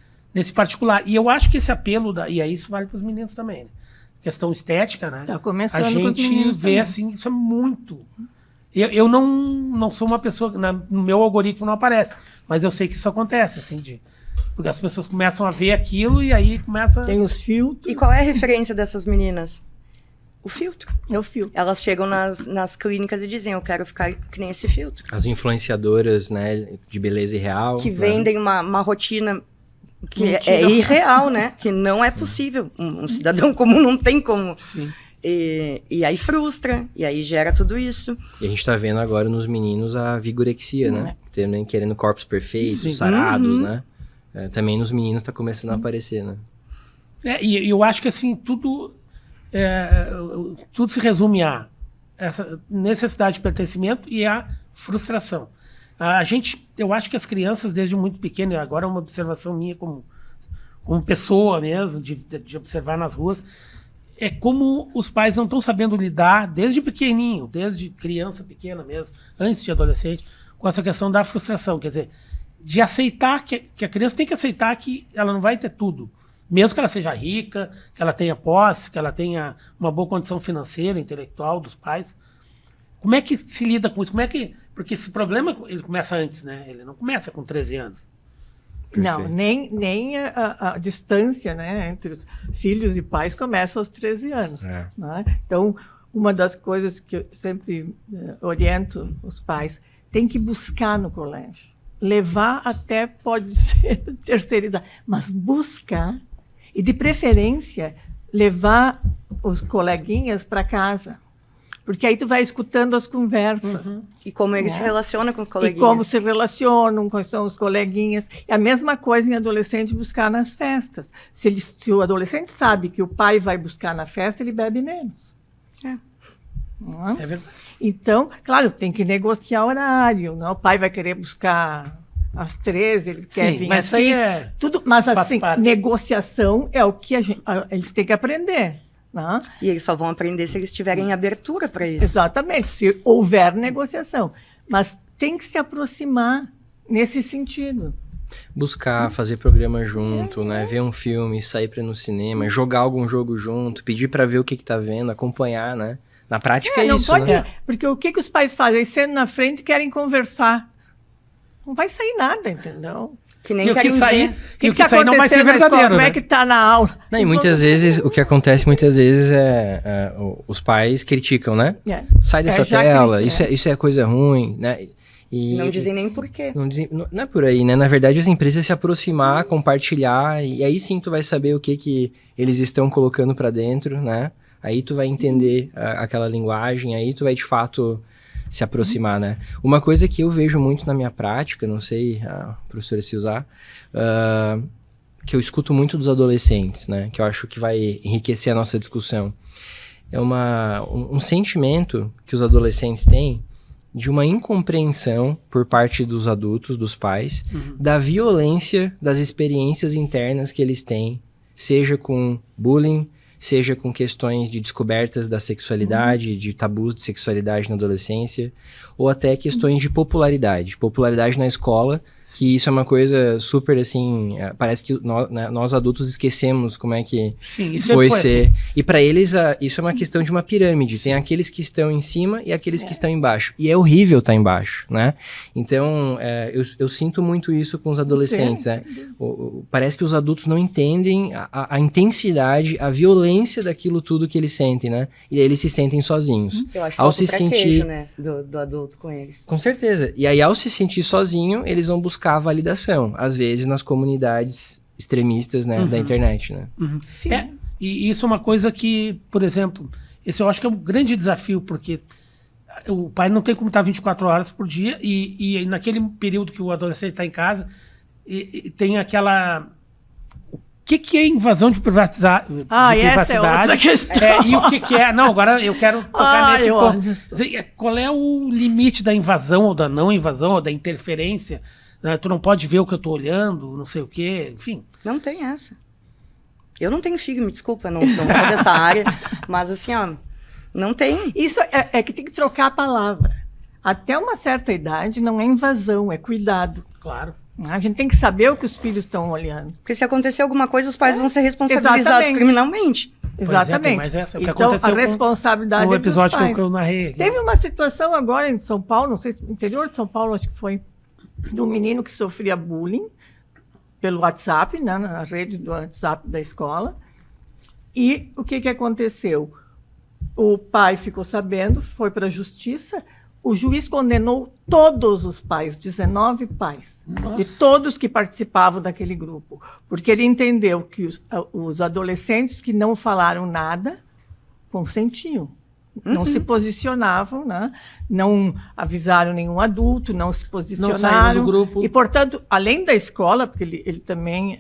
particular. E eu acho que esse apelo, e aí isso vale para os meninos também, né? Questão estética, né? Tá começando a gente vê também. assim, isso é muito... Eu não sou uma pessoa, no meu algoritmo não aparece, mas eu sei que isso acontece, assim, porque as pessoas começam a ver aquilo e aí começa... Tem os filtros. E qual é a referência dessas meninas? O filtro. É o filtro. Elas chegam nas clínicas e dizem, eu quero ficar que nem esse filtro. As influenciadoras, né, de beleza irreal. Que vendem uma rotina que é irreal, né? Que não é possível. Um cidadão comum não tem como... Sim. E aí frustra, e aí gera tudo isso. E a gente tá vendo agora nos meninos a vigorexia, né? Também querendo corpos perfeitos, Sim. sarados, né? Também nos meninos tá começando a aparecer, né? E eu acho que assim, tudo... tudo se resume a essa necessidade de pertencimento e a frustração. Eu acho que as crianças, desde muito pequenas, agora é uma observação minha como pessoa mesmo, de observar nas ruas, é como os pais não estão sabendo lidar, desde pequenininho, desde criança pequena mesmo, antes de adolescente, com essa questão da frustração. Quer dizer, de aceitar que a criança tem que aceitar que ela não vai ter tudo. Mesmo que ela seja rica, que ela tenha posse, que ela tenha uma boa condição financeira, intelectual dos pais. Como é que se lida com isso? Porque esse problema ele começa antes, né? Ele não começa com 13 anos. Não, Perfeito. nem a distância, né, entre os filhos e pais começa aos 13 anos. É. Né? Então, uma das coisas que eu sempre oriento os pais, tem que buscar no colégio. Levar até pode ser da terceira idade, mas buscar e, de preferência, levar os coleguinhas para casa. Porque aí tu vai escutando as conversas. E como ele se relaciona com os E coleguinhas. como se relacionam, quais são os coleguinhas. É a mesma coisa em adolescente buscar nas festas. Se o adolescente sabe que o pai vai buscar na festa, ele bebe menos. É. Não é? É verdade. Então, claro, tem que negociar horário. Não? O pai vai querer buscar às 13, ele quer Sim, vir mas isso assim. aí é... Tudo, mas faz assim, parte. negociação é o que eles têm que aprender. Não? E eles só vão aprender se eles tiverem abertura para isso. Exatamente, se houver negociação. Mas tem que se aproximar nesse sentido. Buscar, fazer programa junto, né? Ver um filme, sair pra ir no cinema, jogar algum jogo junto, pedir pra ver o que tá vendo, acompanhar, né? Na prática é não isso, pode, né? porque o que os pais fazem? Eles sentam na frente e querem conversar. Não vai sair nada, entendeu? Que nem E o que querem sair, ver. e o que sair não vai ser aconteceu na escola? verdadeiro, Como né? é que está na aula? Não, e muitas vezes, o que acontece muitas vezes é os pais criticam, né? Sai dessa já tela, critica, isso é coisa ruim, né? E Não dizem nem por quê. não é por aí, né? Na verdade, as empresas se aproximar, compartilhar, e aí sim tu vai saber o que eles estão colocando pra dentro, né? Aí tu vai entender aquela linguagem, aí tu vai de fato se aproximar, né? Uma coisa que eu vejo muito na minha prática, não sei, professora, se usar, que eu escuto muito dos adolescentes, né? Que eu acho que vai enriquecer a nossa discussão. É um sentimento que os adolescentes têm de uma incompreensão por parte dos adultos, dos pais, da violência das experiências internas que eles têm, seja com bullying, seja com questões de descobertas da sexualidade, de tabus de sexualidade na adolescência, ou até questões de popularidade na escola, que isso é uma coisa super, assim, parece que nós adultos esquecemos como é que Sim, isso foi sempre ser. assim. E para eles, isso é uma questão de uma pirâmide. Tem aqueles que estão em cima e aqueles que estão embaixo. E é horrível estar embaixo, né? Então, eu sinto muito isso com os adolescentes, né? Parece que os adultos não entendem a intensidade, a violência daquilo tudo que eles sentem, né? E aí eles se sentem sozinhos. Eu acho Ao falta se o traquejo, sentir- né? Do adulto com eles. Com certeza. E aí, ao se sentir sozinho, eles vão buscar a validação. Às vezes, nas comunidades extremistas, né? Da internet, né? Sim. E isso é uma coisa que, por exemplo, esse eu acho que é um grande desafio, porque o pai não tem como estar 24 horas por dia e naquele período que o adolescente está em casa, e tem aquela... O que é invasão de privacidade? Essa é outra questão. E o que é... Não, agora eu quero tocar nesse ponto. olha. Quer dizer, qual é o limite da invasão ou da não invasão ou da interferência? Né? Tu não pode ver o que eu estou olhando, não sei o quê, enfim. Não tem essa. Eu não tenho filho, me desculpa, não sou dessa área. Mas assim, ó, não tem. Isso é que tem que trocar a palavra. Até uma certa idade não é invasão, é cuidado. Claro. A gente tem que saber o que os filhos estão olhando. Porque se acontecer alguma coisa, os pais vão ser responsabilizados Exatamente. criminalmente. Exatamente. mas essa é o que então, aconteceu a responsabilidade no é dos episódio pais. que eu narrei aqui. Teve uma situação agora em São Paulo, não sei se no interior de São Paulo, acho que foi, de um menino que sofria bullying pelo WhatsApp, né, na rede do WhatsApp da escola. E o que aconteceu? O pai ficou sabendo, foi para a justiça, o juiz condenou todos os pais, 19 pais, Nossa. de todos que participavam daquele grupo, porque ele entendeu que os adolescentes que não falaram nada consentiam. Não se posicionavam, né? Não avisaram nenhum adulto, não se posicionaram. Não saíram do grupo. E, portanto, além da escola, porque ele também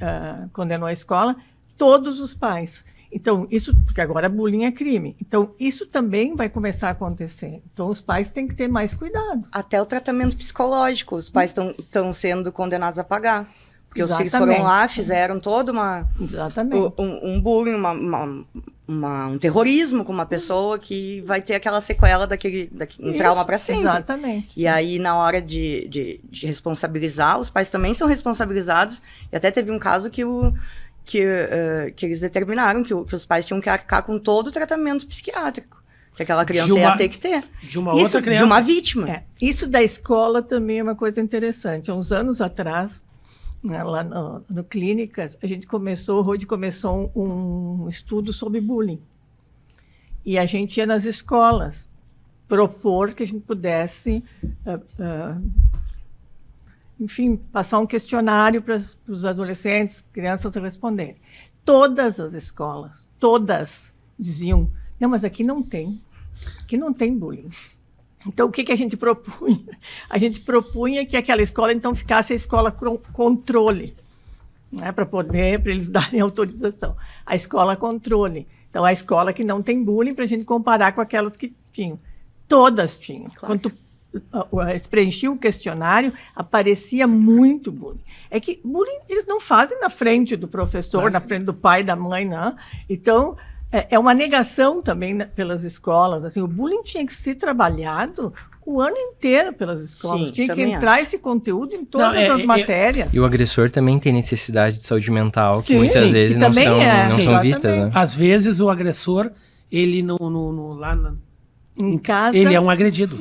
condenou a escola, todos os pais. Então, isso, porque agora bullying é crime. Então, isso também vai começar a acontecer. Então, os pais têm que ter mais cuidado. Até o tratamento psicológico, os pais estão sendo condenados a pagar. Porque os filhos Exatamente. foram lá, fizeram todo Exatamente. um bullying, um terrorismo com uma pessoa que vai ter aquela sequela um trauma para sempre. Exatamente. E aí, na hora de responsabilizar, os pais também são responsabilizados. E até teve um caso que eles determinaram que os pais tinham que arcar com todo o tratamento psiquiátrico que aquela criança ia ter que ter. De uma outra criança. De uma vítima. Isso da escola também é uma coisa interessante. Há uns anos atrás, né, lá no Clínicas, o Rode começou um estudo sobre bullying. E a gente ia nas escolas propor que a gente pudesse, enfim, passar um questionário para os adolescentes, crianças responderem. Todas as escolas, todas diziam, não, mas aqui não tem bullying. Então, o que a gente propunha? A gente propunha que aquela escola, então, ficasse a escola controle, né, para eles darem autorização. A escola controle. Então, a escola que não tem bullying, para a gente comparar com aquelas que tinham. Todas tinham. Claro. Quando eles preenchiam o questionário, aparecia muito bullying. É que bullying eles não fazem na frente do professor, na frente do pai, da mãe, não. Então, é uma negação também pelas escolas. Assim, o bullying tinha que ser trabalhado o ano inteiro pelas escolas. Sim, tinha que também entrar esse conteúdo em todas as matérias. E o agressor também tem necessidade de saúde mental, que Sim, muitas vezes não sim, são vistas, né? Às vezes o agressor, ele Em casa. ele é um agredido.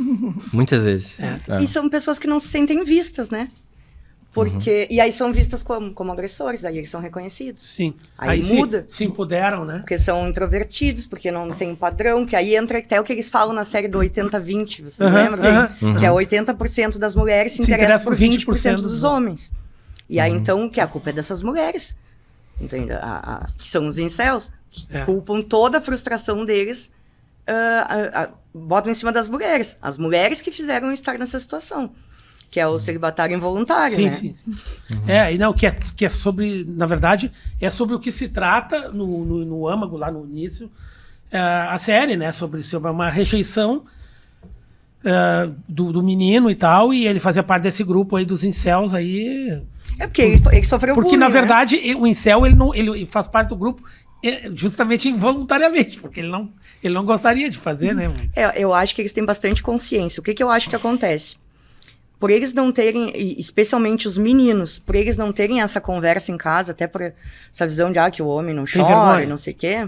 Muitas vezes. E são pessoas que não se sentem vistas, né? Porque, E aí são vistas como agressores, aí eles são reconhecidos. Sim. Aí muda. Se empoderam, né? Porque são introvertidos, porque não tem um padrão, que aí entra até o que eles falam na série do 80-20, vocês lembram? Que é 80% das mulheres se interessam por 20% dos homens. E aí, então, que a culpa é dessas mulheres, entende? Que são os incels, que culpam toda a frustração deles, botam em cima das mulheres. As mulheres que fizeram estar nessa situação. Que é o celibatário involuntário, né? Sim. E não, que é sobre, na verdade, é sobre o que se trata no âmago, lá no início, a série, né? Sobre uma rejeição do menino e tal, e ele fazia parte desse grupo aí dos incels aí. É porque ele sofreu bullying, porque, na né? verdade, o incel, ele faz parte do grupo justamente involuntariamente, porque ele não gostaria de fazer, né? Eu acho que eles têm bastante consciência. O que eu acho que acontece? Por eles não terem, especialmente os meninos, por eles não terem essa conversa em casa, até por essa visão de que o homem não chora e não sei o quê,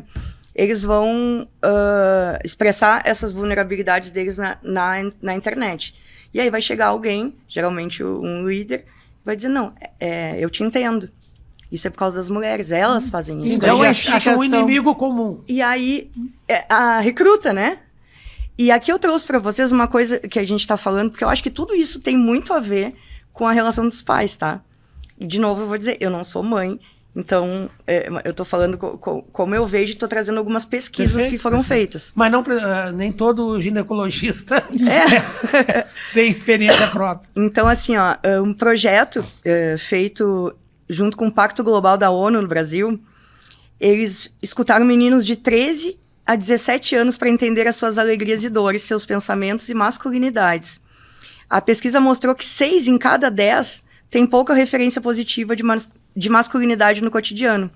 eles vão expressar essas vulnerabilidades deles na internet. E aí vai chegar alguém, geralmente um líder, vai dizer, não, eu te entendo. Isso é por causa das mulheres, elas fazem isso. Então, acha um inimigo comum. E aí, a recruta, né? E aqui eu trouxe para vocês uma coisa que a gente está falando, porque eu acho que tudo isso tem muito a ver com a relação dos pais, tá? E, de novo, eu vou dizer, eu não sou mãe, então eu estou falando como eu vejo e estou trazendo algumas pesquisas que foram feitas. Mas não, nem todo ginecologista tem experiência própria. Então, assim, um projeto feito junto com o Pacto Global da ONU no Brasil, eles escutaram meninos de 13 a 17 anos para entender as suas alegrias e dores, seus pensamentos e masculinidades. A pesquisa mostrou que 6 em cada 10 tem pouca referência positiva de masculinidade no cotidiano,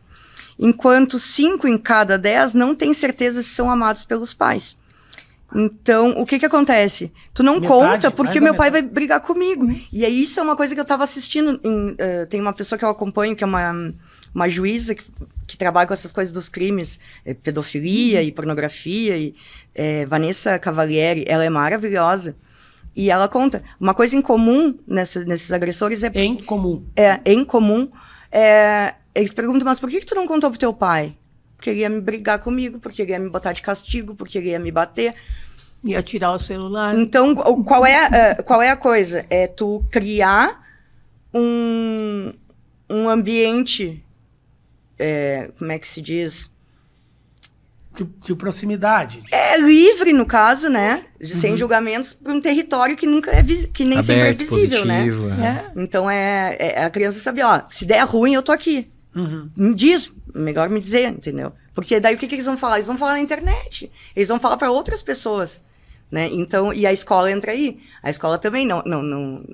enquanto 5 em cada 10 não têm certeza se são amados pelos pais. Então, o que acontece? Tu não conta porque meu pai vai brigar comigo. E aí, isso é uma coisa que eu estava assistindo. Tem uma pessoa que eu acompanho, que é uma juíza que trabalha com essas coisas dos crimes, pedofilia e pornografia, e Vanessa Cavalieri, ela é maravilhosa. E ela conta, uma coisa em comum nesses agressores Em comum. Em comum. Eles perguntam, mas por que tu não contou pro teu pai? Porque ele ia me brigar comigo, porque ele ia me botar de castigo, porque ele ia me bater. Ia tirar o celular. Então, qual é a coisa? É tu criar um ambiente, como é que se diz? De proximidade. Livre, no caso, né? Sem julgamentos, para um território que nunca que nem aberto, sempre é visível, positivo, né? Então, a criança saber, se der ruim, eu tô aqui. Me diz, melhor me dizer, entendeu? Porque daí o que eles vão falar? Eles vão falar na internet. Eles vão falar para outras pessoas, né? Então, e a escola entra aí. A escola também não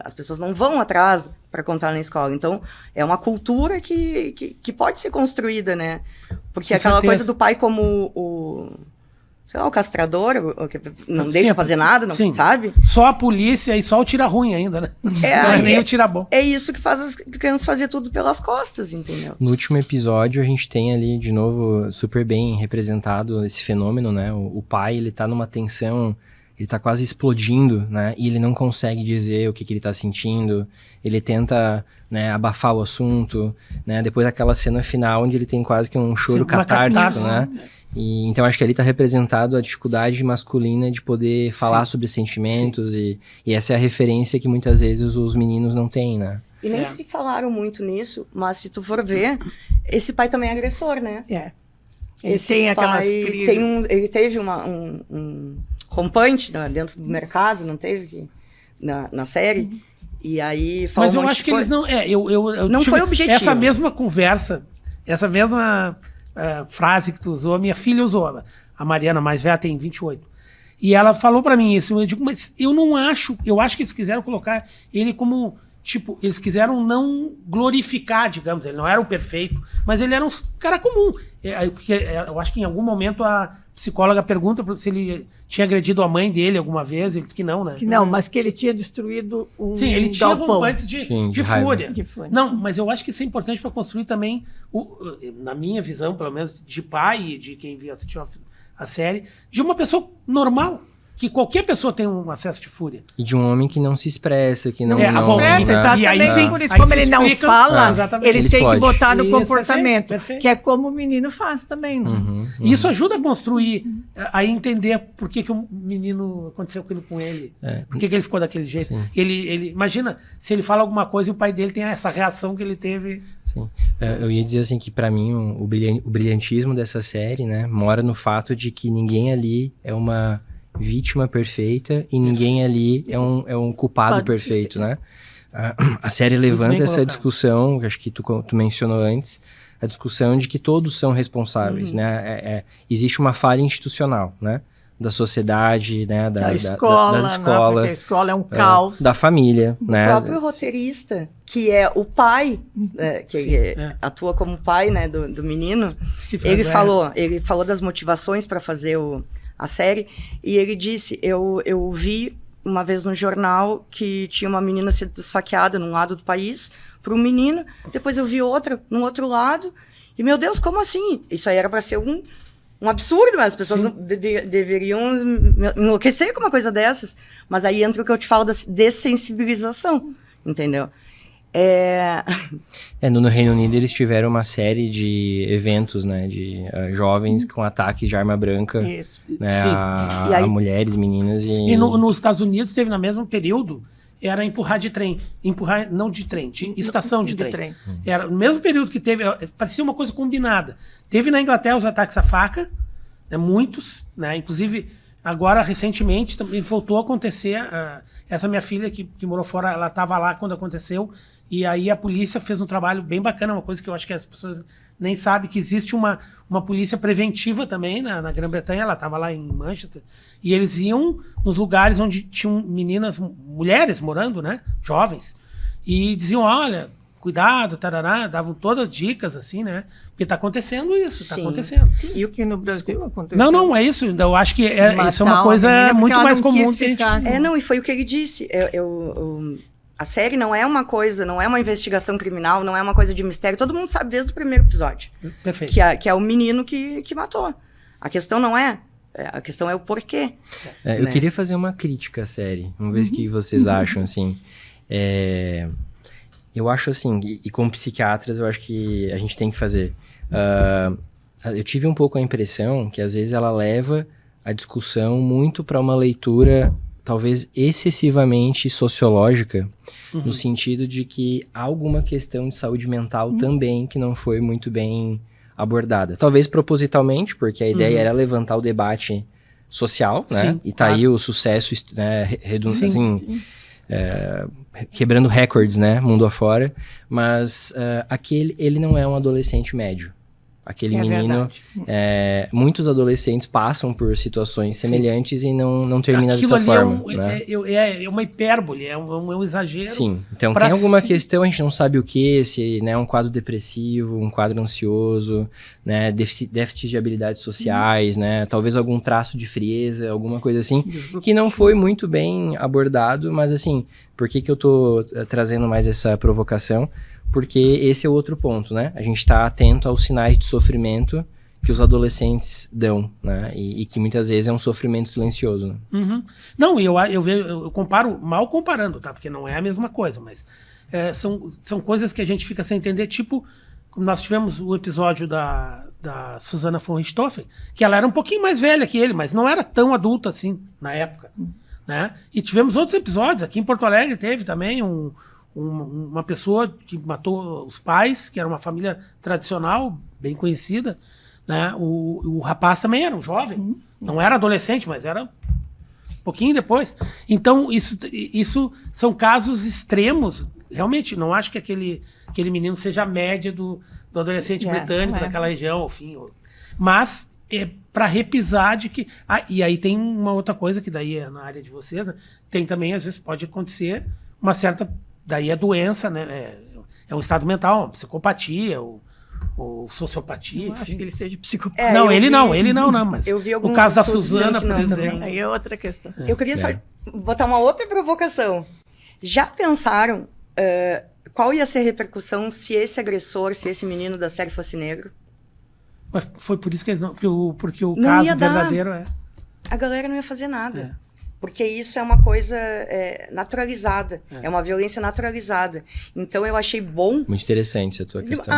as pessoas não vão atrás para contar na escola. Então, é uma cultura que pode ser construída, né? Porque aquela coisa do pai como sei lá, o castrador, que não deixa fazer nada, não sabe? Só a polícia e só o tira ruim ainda, né? Não é nem o tira bom. É isso que faz as crianças fazer tudo pelas costas, entendeu? No último episódio, a gente tem ali, de novo, super bem representado esse fenômeno, né? O pai, ele tá numa tensão, ele tá quase explodindo, né? E ele não consegue dizer o que ele tá sentindo, ele tenta, né, abafar o assunto, né? Depois aquela cena final, onde ele tem quase que um choro catártico, né? E, então acho que ali está representado a dificuldade masculina de poder falar sobre sentimentos e essa é a referência que muitas vezes os meninos não têm, né? E nem se falaram muito nisso, mas se tu for ver, esse pai também é agressor, né? Ele tem aquelas crises. Ele teve um rompante dentro do mercado, não teve na série? E aí falou. Mas eu acho que eles não. Não foi objetivo. Essa mesma conversa, essa mesma frase que tu usou, a minha filha usou. A Mariana, mais velha, tem 28. E ela falou pra mim isso. Eu digo, mas eu não acho. Eu acho que eles quiseram colocar ele como. Tipo, eles quiseram não glorificar, digamos. Ele não era o perfeito, mas ele era um cara comum. Porque eu acho que em algum momento a psicóloga pergunta se ele tinha agredido a mãe dele alguma vez. Ele disse que não, né? Que não, mas que ele tinha destruído um Sim, ele tinha rompantes de fúria. De fúria. Não, mas eu acho que isso é importante para construir também, na minha visão, pelo menos, de pai e de quem assistiu a série, de uma pessoa normal. Que qualquer pessoa tem um acesso de fúria. E de um homem que não se expressa, que não... Exatamente. E aí, sim, por isso, como ele não fala, ele tem que botar no Isso, comportamento. perfeito. Que é como o menino faz também. Né? E isso ajuda a construir, a entender por que o menino aconteceu aquilo com ele. Por que ele ficou daquele jeito. Ele, imagina, se ele fala alguma coisa e o pai dele tem essa reação que ele teve... Sim. Eu ia dizer assim que pra mim o brilhantismo dessa série, né, mora no fato de que ninguém ali é uma vítima perfeita e ninguém ali é um culpado perfeito, né? A série levanta essa discussão, acho que tu mencionou antes, a discussão de que todos são responsáveis, né? Existe uma falha institucional, né? Da sociedade, né? Da escola, né? Porque a escola é um caos. Da família, né? O próprio roteirista, que é o pai, que atua como pai, né, do menino, ele falou das motivações para fazer a série, e ele disse, eu vi uma vez no jornal que tinha uma menina sendo esfaqueada num lado do país por um menino, depois eu vi outra no outro lado, e meu Deus, como assim? Isso aí era para ser um absurdo, mas as pessoas deveriam enlouquecer com uma coisa dessas. Mas aí entra o que eu te falo da dessensibilização, entendeu? No Reino Unido eles tiveram uma série de eventos, né, de jovens com ataques de arma branca, né, a mulheres, meninas e nos Estados Unidos teve no mesmo período, era empurrar de trem, não de trem, de estação de trem. Era no mesmo período que teve, parecia uma coisa combinada. Teve na Inglaterra os ataques à faca, né, muitos, né, inclusive agora recentemente também voltou a acontecer. Essa minha filha que morou fora, ela estava lá quando aconteceu. E aí a polícia fez um trabalho bem bacana, uma coisa que eu acho que as pessoas nem sabem, que existe uma polícia preventiva também na Grã-Bretanha, ela estava lá em Manchester, e eles iam nos lugares onde tinham meninas, mulheres morando, né, jovens, e diziam, olha, cuidado, tarará, davam todas as dicas, assim, né, porque está acontecendo isso, está acontecendo. E o que no Brasil aconteceu? Não, é isso, eu acho que isso é uma coisa muito mais comum que a gente... Não, e foi o que ele disse, a série não é uma coisa, não é uma investigação criminal, não é uma coisa de mistério. Todo mundo sabe desde o primeiro episódio. Perfeito. Que é o menino que matou. A questão não é. A questão é o porquê. Eu queria fazer uma crítica à série. Vamos ver o que vocês acham, assim. Eu acho assim, e como psiquiatras, eu acho que a gente tem que fazer. Eu tive um pouco a impressão que às vezes ela leva a discussão muito para uma leitura talvez excessivamente sociológica, no sentido de que há alguma questão de saúde mental também que não foi muito bem abordada. Talvez propositalmente, porque a ideia era levantar o debate social, né? Sim, e tá aí o sucesso, né, quebrando recordes, né, mundo afora. Mas ele não é um adolescente médio. aquele menino... muitos adolescentes passam por situações semelhantes e não termina Aquilo dessa ali forma. Né? É uma hipérbole, é um exagero. Sim, então tem alguma questão, a gente não sabe o que, se é um quadro depressivo, um quadro ansioso, né, déficit de habilidades sociais, né, talvez algum traço de frieza, alguma coisa assim, que não foi muito bem abordado, mas assim, por que eu tô trazendo mais essa provocação? Porque esse é o outro ponto, né? A gente está atento aos sinais de sofrimento que os adolescentes dão, né? E que muitas vezes é um sofrimento silencioso, né? Uhum. Não, eu comparo, mal comparando, tá? Porque não é a mesma coisa, mas são coisas que a gente fica sem entender, tipo, como nós tivemos o episódio da Susana von Richthofen, que ela era um pouquinho mais velha que ele, mas não era tão adulta assim na época, né? E tivemos outros episódios, aqui em Porto Alegre teve também uma pessoa que matou os pais, que era uma família tradicional, bem conhecida, né? O rapaz também era um jovem, não era adolescente, mas era um pouquinho depois. Então, isso são casos extremos. Realmente, não acho que aquele menino seja a média do adolescente britânico daquela região, enfim. Mas é para repisar de que... e aí tem uma outra coisa que daí é na área de vocês, né? Tem também, às vezes, pode acontecer uma certa... Daí é doença, né? É um estado mental, uma psicopatia, ou sociopatia. Eu acho que ele seja psicopata. Não, ele não, mas eu vi o caso da estudos Susana, dizendo por que não exemplo. também. Aí é outra questão. Eu queria só botar uma outra provocação. Já pensaram qual ia ser a repercussão se esse agressor, se esse menino da série fosse negro? Mas foi por isso que eles não... Porque o Não caso ia dar. verdadeiro é... A galera não ia fazer nada. Porque isso é uma coisa naturalizada. É uma violência naturalizada. Então, eu achei bom... Muito interessante essa tua questão.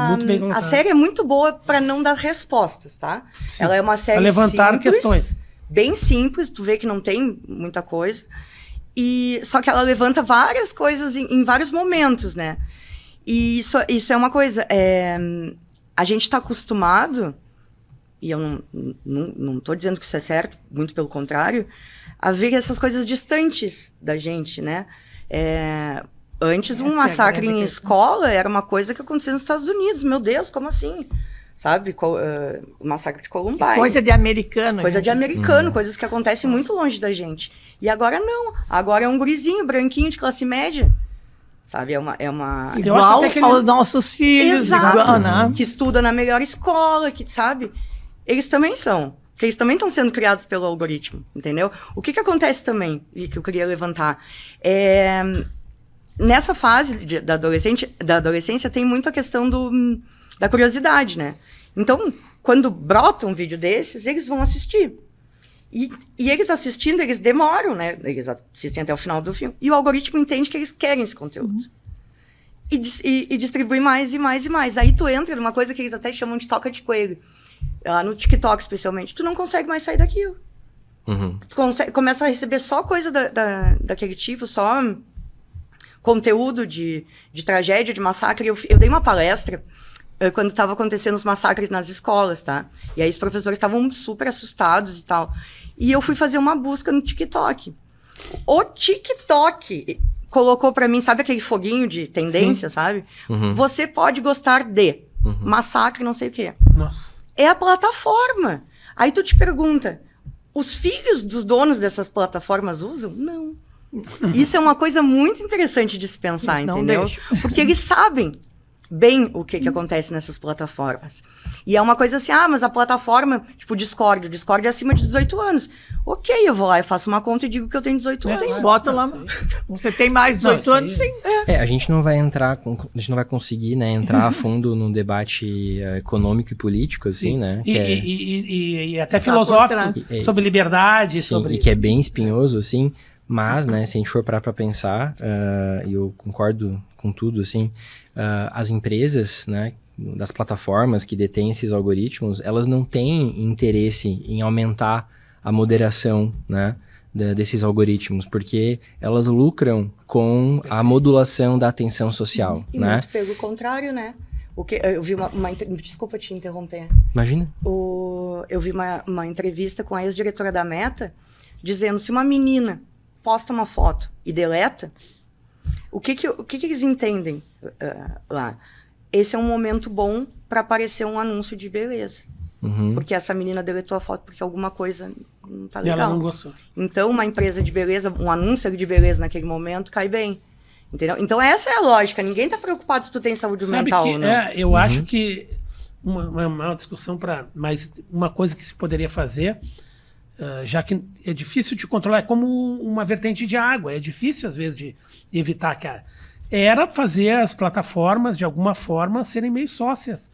Muito bem A contado. série é muito boa para não dar respostas, tá? Sim. Ela é uma série Pra levantar simples, questões. bem simples, tu vê que não tem muita coisa. Só que ela levanta várias coisas em vários momentos, né? E isso é uma coisa... a gente está acostumado, e eu não tô dizendo que isso é certo, muito pelo contrário, a ver essas coisas distantes da gente, né? Antes, um massacre em escola era uma coisa que acontecia nos Estados Unidos. Meu Deus, como assim? Sabe? O massacre de Columbine. Coisa de americano. Coisa de americano, coisas que acontecem muito longe da gente. E agora não. Agora é um gurizinho branquinho de classe média. Sabe? É uma... Eu acho Igual até que aos nossos filhos. Exato. Igual, né? Que estuda na melhor escola, que, sabe? Eles também são. Porque eles também estão sendo criados pelo algoritmo, entendeu? O que acontece também, e que eu queria levantar, nessa fase da adolescência tem muito a questão da curiosidade, né? Então, quando brota um vídeo desses, eles vão assistir. E eles assistindo, eles demoram, né? Eles assistem até o final do filme. E o algoritmo entende que eles querem esse conteúdo. E distribui mais e mais e mais. Aí tu entra numa coisa que eles até chamam de toca de coelho. Lá no TikTok, especialmente. Tu não consegue mais sair daquilo. Tu começa a receber só coisa daquele tipo, só conteúdo de tragédia, de massacre. Eu dei uma palestra quando estava acontecendo os massacres nas escolas, tá? E aí os professores estavam super assustados e tal. E eu fui fazer uma busca no TikTok. O TikTok colocou pra mim, sabe aquele foguinho de tendência, sabe? Você pode gostar de massacre, não sei o quê. Nossa. É a plataforma. Aí tu te pergunta, os filhos dos donos dessas plataformas usam? Não. Isso é uma coisa muito interessante de se pensar, Eles não entendeu? deixam. Porque eles sabem bem o que acontece nessas plataformas. E é uma coisa assim, mas a plataforma, tipo Discord, o Discord é acima de 18 anos. Ok, eu vou lá e faço uma conta e digo que eu tenho 18 anos. Bota lá. Você tem mais de 18 anos, sim. A gente não vai a gente não vai conseguir, né, entrar a fundo num debate econômico e político, assim, né? E até filosófico, sobre liberdade, e que é bem espinhoso, assim, mas, né, se a gente for parar pra pensar, e eu concordo com tudo, assim, as empresas, né, das plataformas que detêm esses algoritmos, elas não têm interesse em aumentar a moderação, né, desses algoritmos, porque elas lucram com a modulação da atenção social, E né? muito pelo contrário, né? Eu vi desculpa te interromper. Imagina. Eu vi uma entrevista com a ex-diretora da Meta, dizendo, se uma menina posta uma foto e deleta, o que eles entendem lá? esse é um momento bom para aparecer um anúncio de beleza. Uhum. Porque essa menina deletou a foto porque alguma coisa não tá E ela legal. não gostou. Então, uma empresa de beleza, um anúncio de beleza naquele momento cai bem. Entendeu? Então, essa é a lógica. Ninguém tá preocupado se tu tem saúde Sabe mental que ou não. eu acho que uma discussão mas uma coisa que se poderia fazer, já que é difícil de controlar, é como uma vertente de água, é difícil às vezes de evitar que era fazer as plataformas de alguma forma serem meio sócias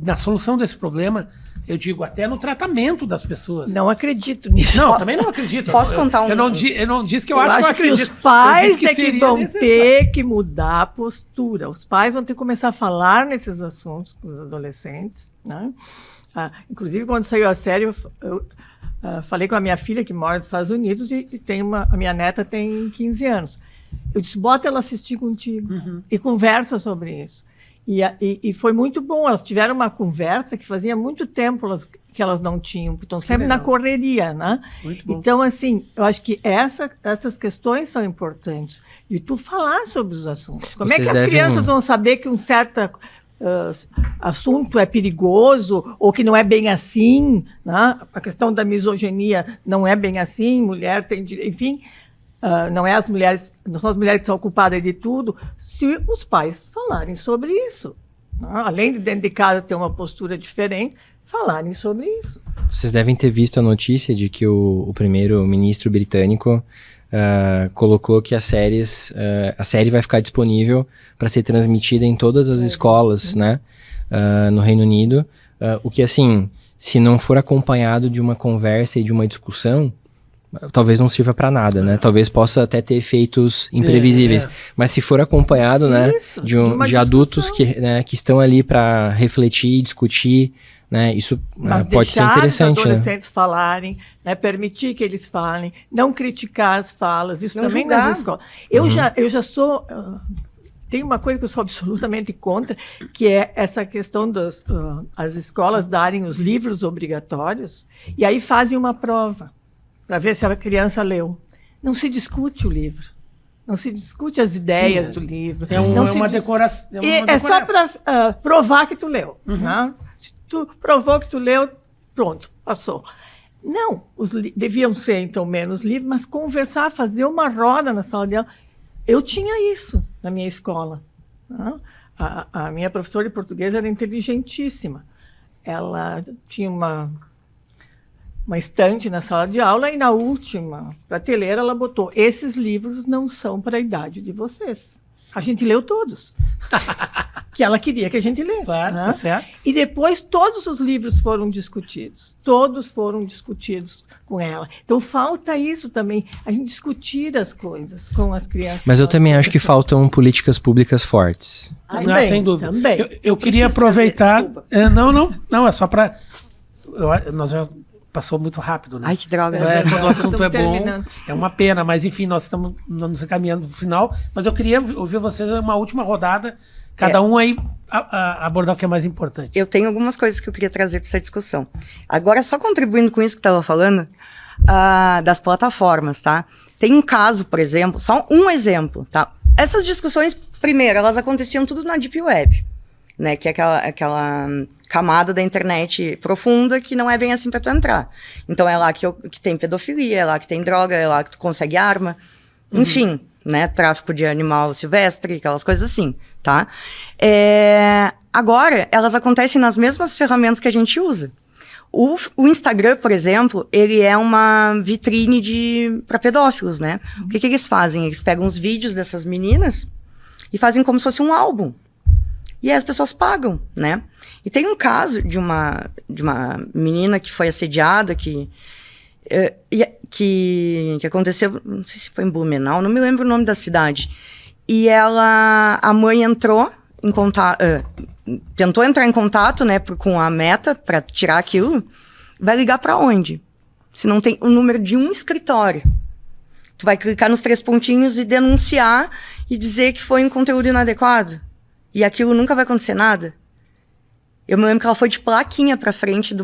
na solução desse problema. Eu digo, até no tratamento das pessoas. Não acredito nisso. Não, também não acredito. Posso contar Eu não disse que eu acho que eu que acredito. os pais Eu disse é que seria vão necessário. ter que mudar a postura. Os pais vão ter que começar a falar nesses assuntos com os adolescentes, né? Inclusive, quando saiu a série, eu falei com a minha filha, que mora nos Estados Unidos, e a minha neta tem 15 anos. Eu disse, bota ela assistir contigo e conversa sobre isso. E foi muito bom, elas tiveram uma conversa que fazia muito tempo que elas não tinham, porque estão sempre na correria, né? Muito bom. Então, assim, eu acho que essas questões são importantes, de tu falar sobre os assuntos. Como Vocês é que as crianças vão saber que um certo assunto é perigoso, ou que não é bem assim, né? A questão da misoginia não é bem assim, mulher tem direito, enfim... não são as mulheres que são culpadas de tudo, se os pais falarem sobre isso. Né? Além de dentro de casa ter uma postura diferente, falarem sobre isso. Vocês devem ter visto a notícia de que o primeiro-ministro britânico colocou que a série vai ficar disponível para ser transmitida em todas as escolas, né, no Reino Unido. O que, assim, se não for acompanhado de uma conversa e de uma discussão, talvez não sirva para nada, né? Talvez possa até ter efeitos imprevisíveis. Mas se for acompanhado, né, de adultos que estão ali para refletir, discutir, né, isso pode ser interessante. Mas deixar os adolescentes falarem, né, permitir que eles falem, não criticar as falas, isso não também julgar. Nas escolas. Eu já sou... tem uma coisa que eu sou absolutamente contra, que é essa questão das as escolas darem os livros obrigatórios e aí fazem uma prova para ver se a criança leu. Não se discute o livro. Não se discute as ideias do livro. É uma decoração. É só para provar que tu leu. Né? Se tu provou que tu leu, pronto, passou. Não, deviam ser, então, menos livros, mas conversar, fazer uma roda na sala de aula. Eu tinha isso na minha escola. Né? A minha professora de português era inteligentíssima. Ela tinha uma estante na sala de aula e na última prateleira ela botou: esses livros não são para a idade de vocês. A gente leu todos. Que ela queria que a gente lesse. Claro, né? Tá certo. E depois todos os livros foram discutidos. Todos foram discutidos com ela. Então falta isso também, a gente discutir as coisas com as crianças. Mas eu também acho que faltam políticas públicas fortes. Também, sem dúvida. Também. Eu queria aproveitar... Não, é só para... Nós já... Passou muito rápido, né? Ai, que droga. Quando o assunto é bom, terminando. é uma pena. Mas, enfim, nós estamos nos encaminhando para o final. Mas eu queria ouvir vocês uma última rodada. Cada um aí abordar o que é mais importante. Eu tenho algumas coisas que eu queria trazer para essa discussão. Agora, só contribuindo com isso que estava falando, das plataformas, tá? Tem um caso, por exemplo, só um exemplo, tá? Essas discussões, primeiro, elas aconteciam tudo na Deep Web, né? Que é aquela camada da internet profunda que não é bem assim para tu entrar. Então é lá que tem pedofilia, é lá que tem droga, é lá que tu consegue arma, enfim, né, tráfico de animal silvestre, aquelas coisas assim, tá? Agora, elas acontecem nas mesmas ferramentas que a gente usa. O Instagram, por exemplo, ele é uma vitrine para pedófilos, né? O que eles fazem? Eles pegam os vídeos dessas meninas e fazem como se fosse um álbum. E aí as pessoas pagam, né? E tem um caso de uma menina que foi assediada, que aconteceu, não sei se foi em Blumenau, não me lembro o nome da cidade. E a mãe entrou em contato, tentou entrar em contato, né, com a Meta para tirar aquilo. Vai ligar para onde? Se não tem o número de um escritório. Tu vai clicar nos 3 pontinhos e denunciar e dizer que foi um conteúdo inadequado. E aquilo nunca vai acontecer nada. Eu me lembro que ela foi de plaquinha pra frente de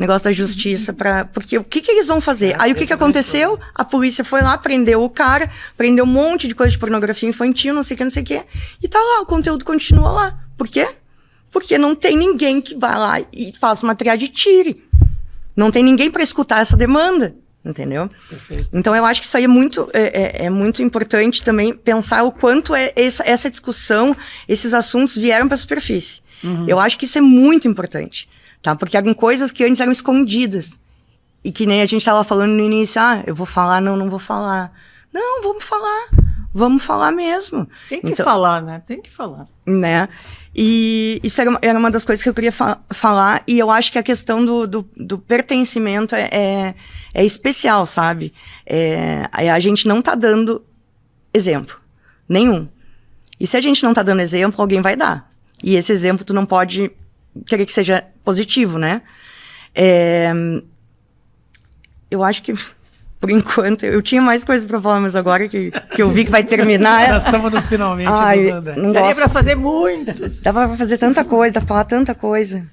negócio da justiça, porque o que eles vão fazer? Aí o que aconteceu? A polícia foi lá, prendeu o cara, prendeu um monte de coisa de pornografia infantil, não sei o que, e tá lá, o conteúdo continua lá. Por quê? Porque não tem ninguém que vá lá e faça uma triagem e tire. Não tem ninguém para escutar essa demanda, entendeu? Perfeito. Então eu acho que isso aí é muito importante também pensar o quanto essa discussão, esses assuntos vieram para a superfície. Eu acho que isso é muito importante, tá? Porque eram coisas que antes eram escondidas. E que nem a gente estava falando no início, eu vou falar, não vou falar. Não, vamos falar mesmo. Tem que falar, né? Tem que falar. Né? E isso era uma das coisas que eu queria falar, e eu acho que a questão do pertencimento é especial, sabe? A gente não tá dando exemplo nenhum. E se a gente não tá dando exemplo, alguém vai dar. E esse exemplo tu não pode querer que seja positivo, né? Eu acho que, por enquanto, eu tinha mais coisas pra falar, mas agora que eu vi que vai terminar... Nós estamos nos finalmente, André. Não Daria gosto. para fazer muitos. Dava pra fazer tanta coisa, dá pra falar tanta coisa.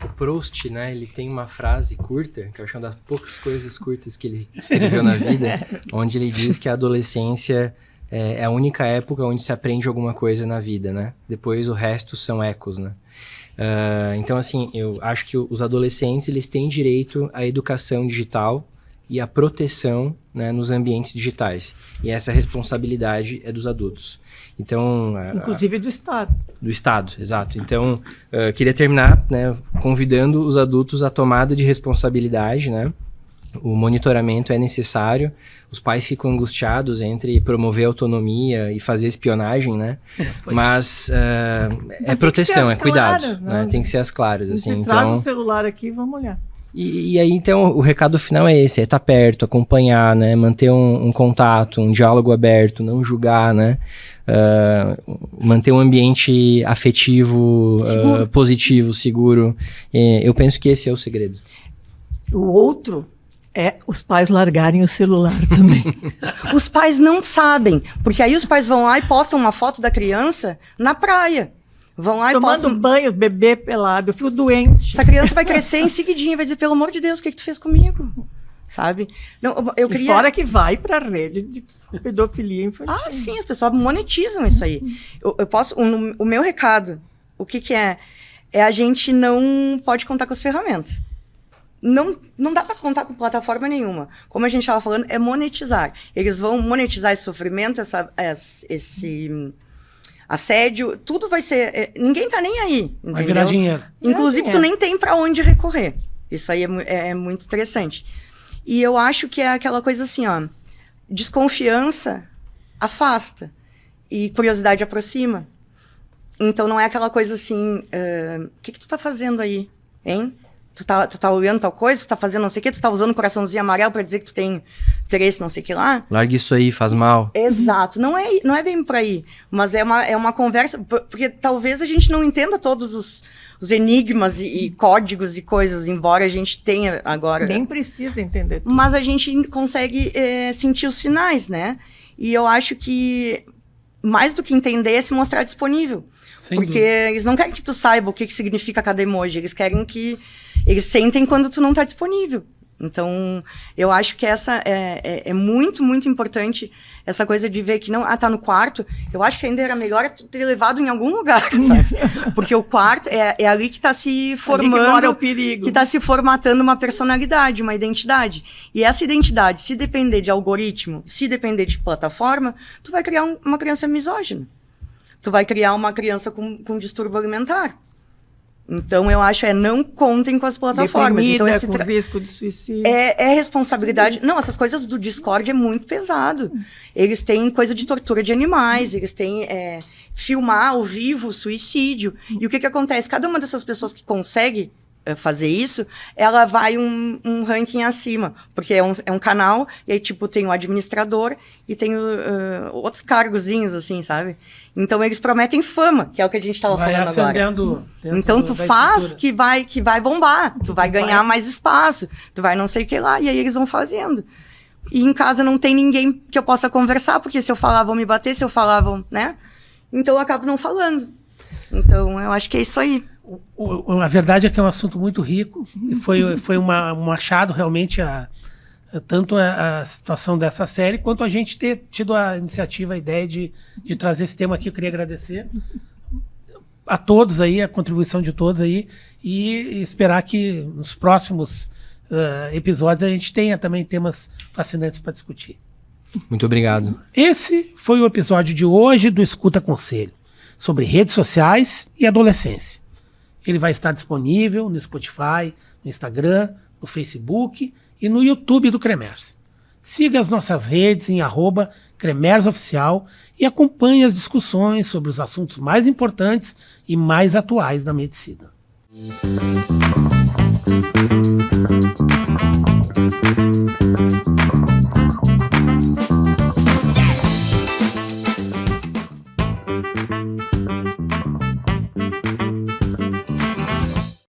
O Proust, né, ele tem uma frase curta, que eu acho uma das poucas coisas curtas que ele escreveu na vida, onde ele diz que a adolescência é a única época onde se aprende alguma coisa na vida, né? Depois o resto são ecos, né? Então, assim, eu acho que os adolescentes, eles têm direito à educação digital e à proteção, né, nos ambientes digitais. E essa responsabilidade é dos adultos. Então, Inclusive do Estado. Do Estado, exato. Então, queria terminar, né, convidando os adultos à tomada de responsabilidade, né? O monitoramento é necessário. Os pais ficam angustiados entre promover autonomia e fazer espionagem, né? Mas é proteção, é cuidado, claras, né? Tem que ser as claras, assim. Você Então, traz o celular aqui e vamos olhar. E aí, então, o recado final é esse, é estar perto, acompanhar, né? Manter um contato, um diálogo aberto, não julgar, né? Manter um ambiente afetivo, positivo, seguro. Eu penso que esse é o segredo. O outro é os pais largarem o celular também. Os pais não sabem, porque aí os pais vão lá e postam uma foto da criança na praia. Vão lá e Tomando postam... banho, bebê pelado, eu fico doente. Essa criança vai crescer em seguidinha, vai dizer, pelo amor de Deus, o que tu fez comigo? Sabe? Não, eu queria... Fora que vai para a rede de pedofilia infantil. Sim, as pessoas monetizam isso aí. Eu posso... O meu recado, o que é? A gente não pode contar com as ferramentas. Não dá para contar com plataforma nenhuma. Como a gente estava falando, é monetizar. Eles vão monetizar esse sofrimento, esse assédio, tudo vai ser... ninguém tá nem aí, entendeu? Vai virar dinheiro. Inclusive, tu nem tem para onde recorrer. Isso aí é muito interessante. E eu acho que é aquela coisa assim, desconfiança afasta e curiosidade aproxima. Então, não é aquela coisa assim, o que tu tá fazendo aí, hein? Tu tá olhando tal coisa, tu tá fazendo não sei o quê, tu tá usando um coraçãozinho amarelo pra dizer que tu tem interesse não sei o que lá. Larga isso aí, faz mal. Exato, não é bem por aí, mas é uma conversa, porque talvez a gente não entenda todos os enigmas e códigos e coisas, embora a gente tenha agora... Nem precisa entender tudo. Mas a gente consegue sentir os sinais, né? E eu acho que mais do que entender é se mostrar disponível. Sem porque dúvida. eles não querem que tu saiba o que significa cada emoji, eles querem que... Eles sentem quando tu não tá disponível. Então, eu acho que essa é muito, muito importante, essa coisa de ver que não... tá no quarto. Eu acho que ainda era melhor ter levado em algum lugar, sabe? Porque o quarto é ali que tá se formando... Ali que mora o perigo. Que tá se formatando uma personalidade, uma identidade. E essa identidade, se depender de algoritmo, se depender de plataforma, tu vai criar uma criança misógina. Tu vai criar uma criança com distúrbio alimentar. Então, eu acho, não contem com as plataformas. Deprimida, Então, com risco de suicídio. É responsabilidade... Não, essas coisas do Discord é muito pesado. Eles têm coisa de tortura de animais, eles têm filmar ao vivo suicídio. E o que acontece? Cada uma dessas pessoas que consegue fazer isso, ela vai um ranking acima. Porque é um canal, e aí, tipo, tem o administrador e tem outros cargozinhos, assim, sabe? Então, eles prometem fama, que é o que a gente estava falando agora. Então, tu faz que vai bombar, tu vai ganhar mais espaço, tu vai não sei o que lá, e aí eles vão fazendo. E em casa não tem ninguém que eu possa conversar, porque se eu falar vão me bater, se eu falar vão, né? Então, eu acabo não falando. Então, eu acho que é isso aí. A verdade é que é um assunto muito rico. E foi um achado realmente tanto a situação dessa série, quanto a gente ter tido a iniciativa, a ideia de trazer esse tema aqui. Eu queria agradecer a todos aí, a contribuição de todos aí, e esperar que nos próximos episódios a gente tenha também temas fascinantes para discutir. Muito obrigado. Esse foi o episódio de hoje do Escuta Conselho, sobre redes sociais e adolescência. Ele vai estar disponível no Spotify, no Instagram, no Facebook e no YouTube do Cremerse. Siga as nossas redes em @CremerseOficial e acompanhe as discussões sobre os assuntos mais importantes e mais atuais da medicina.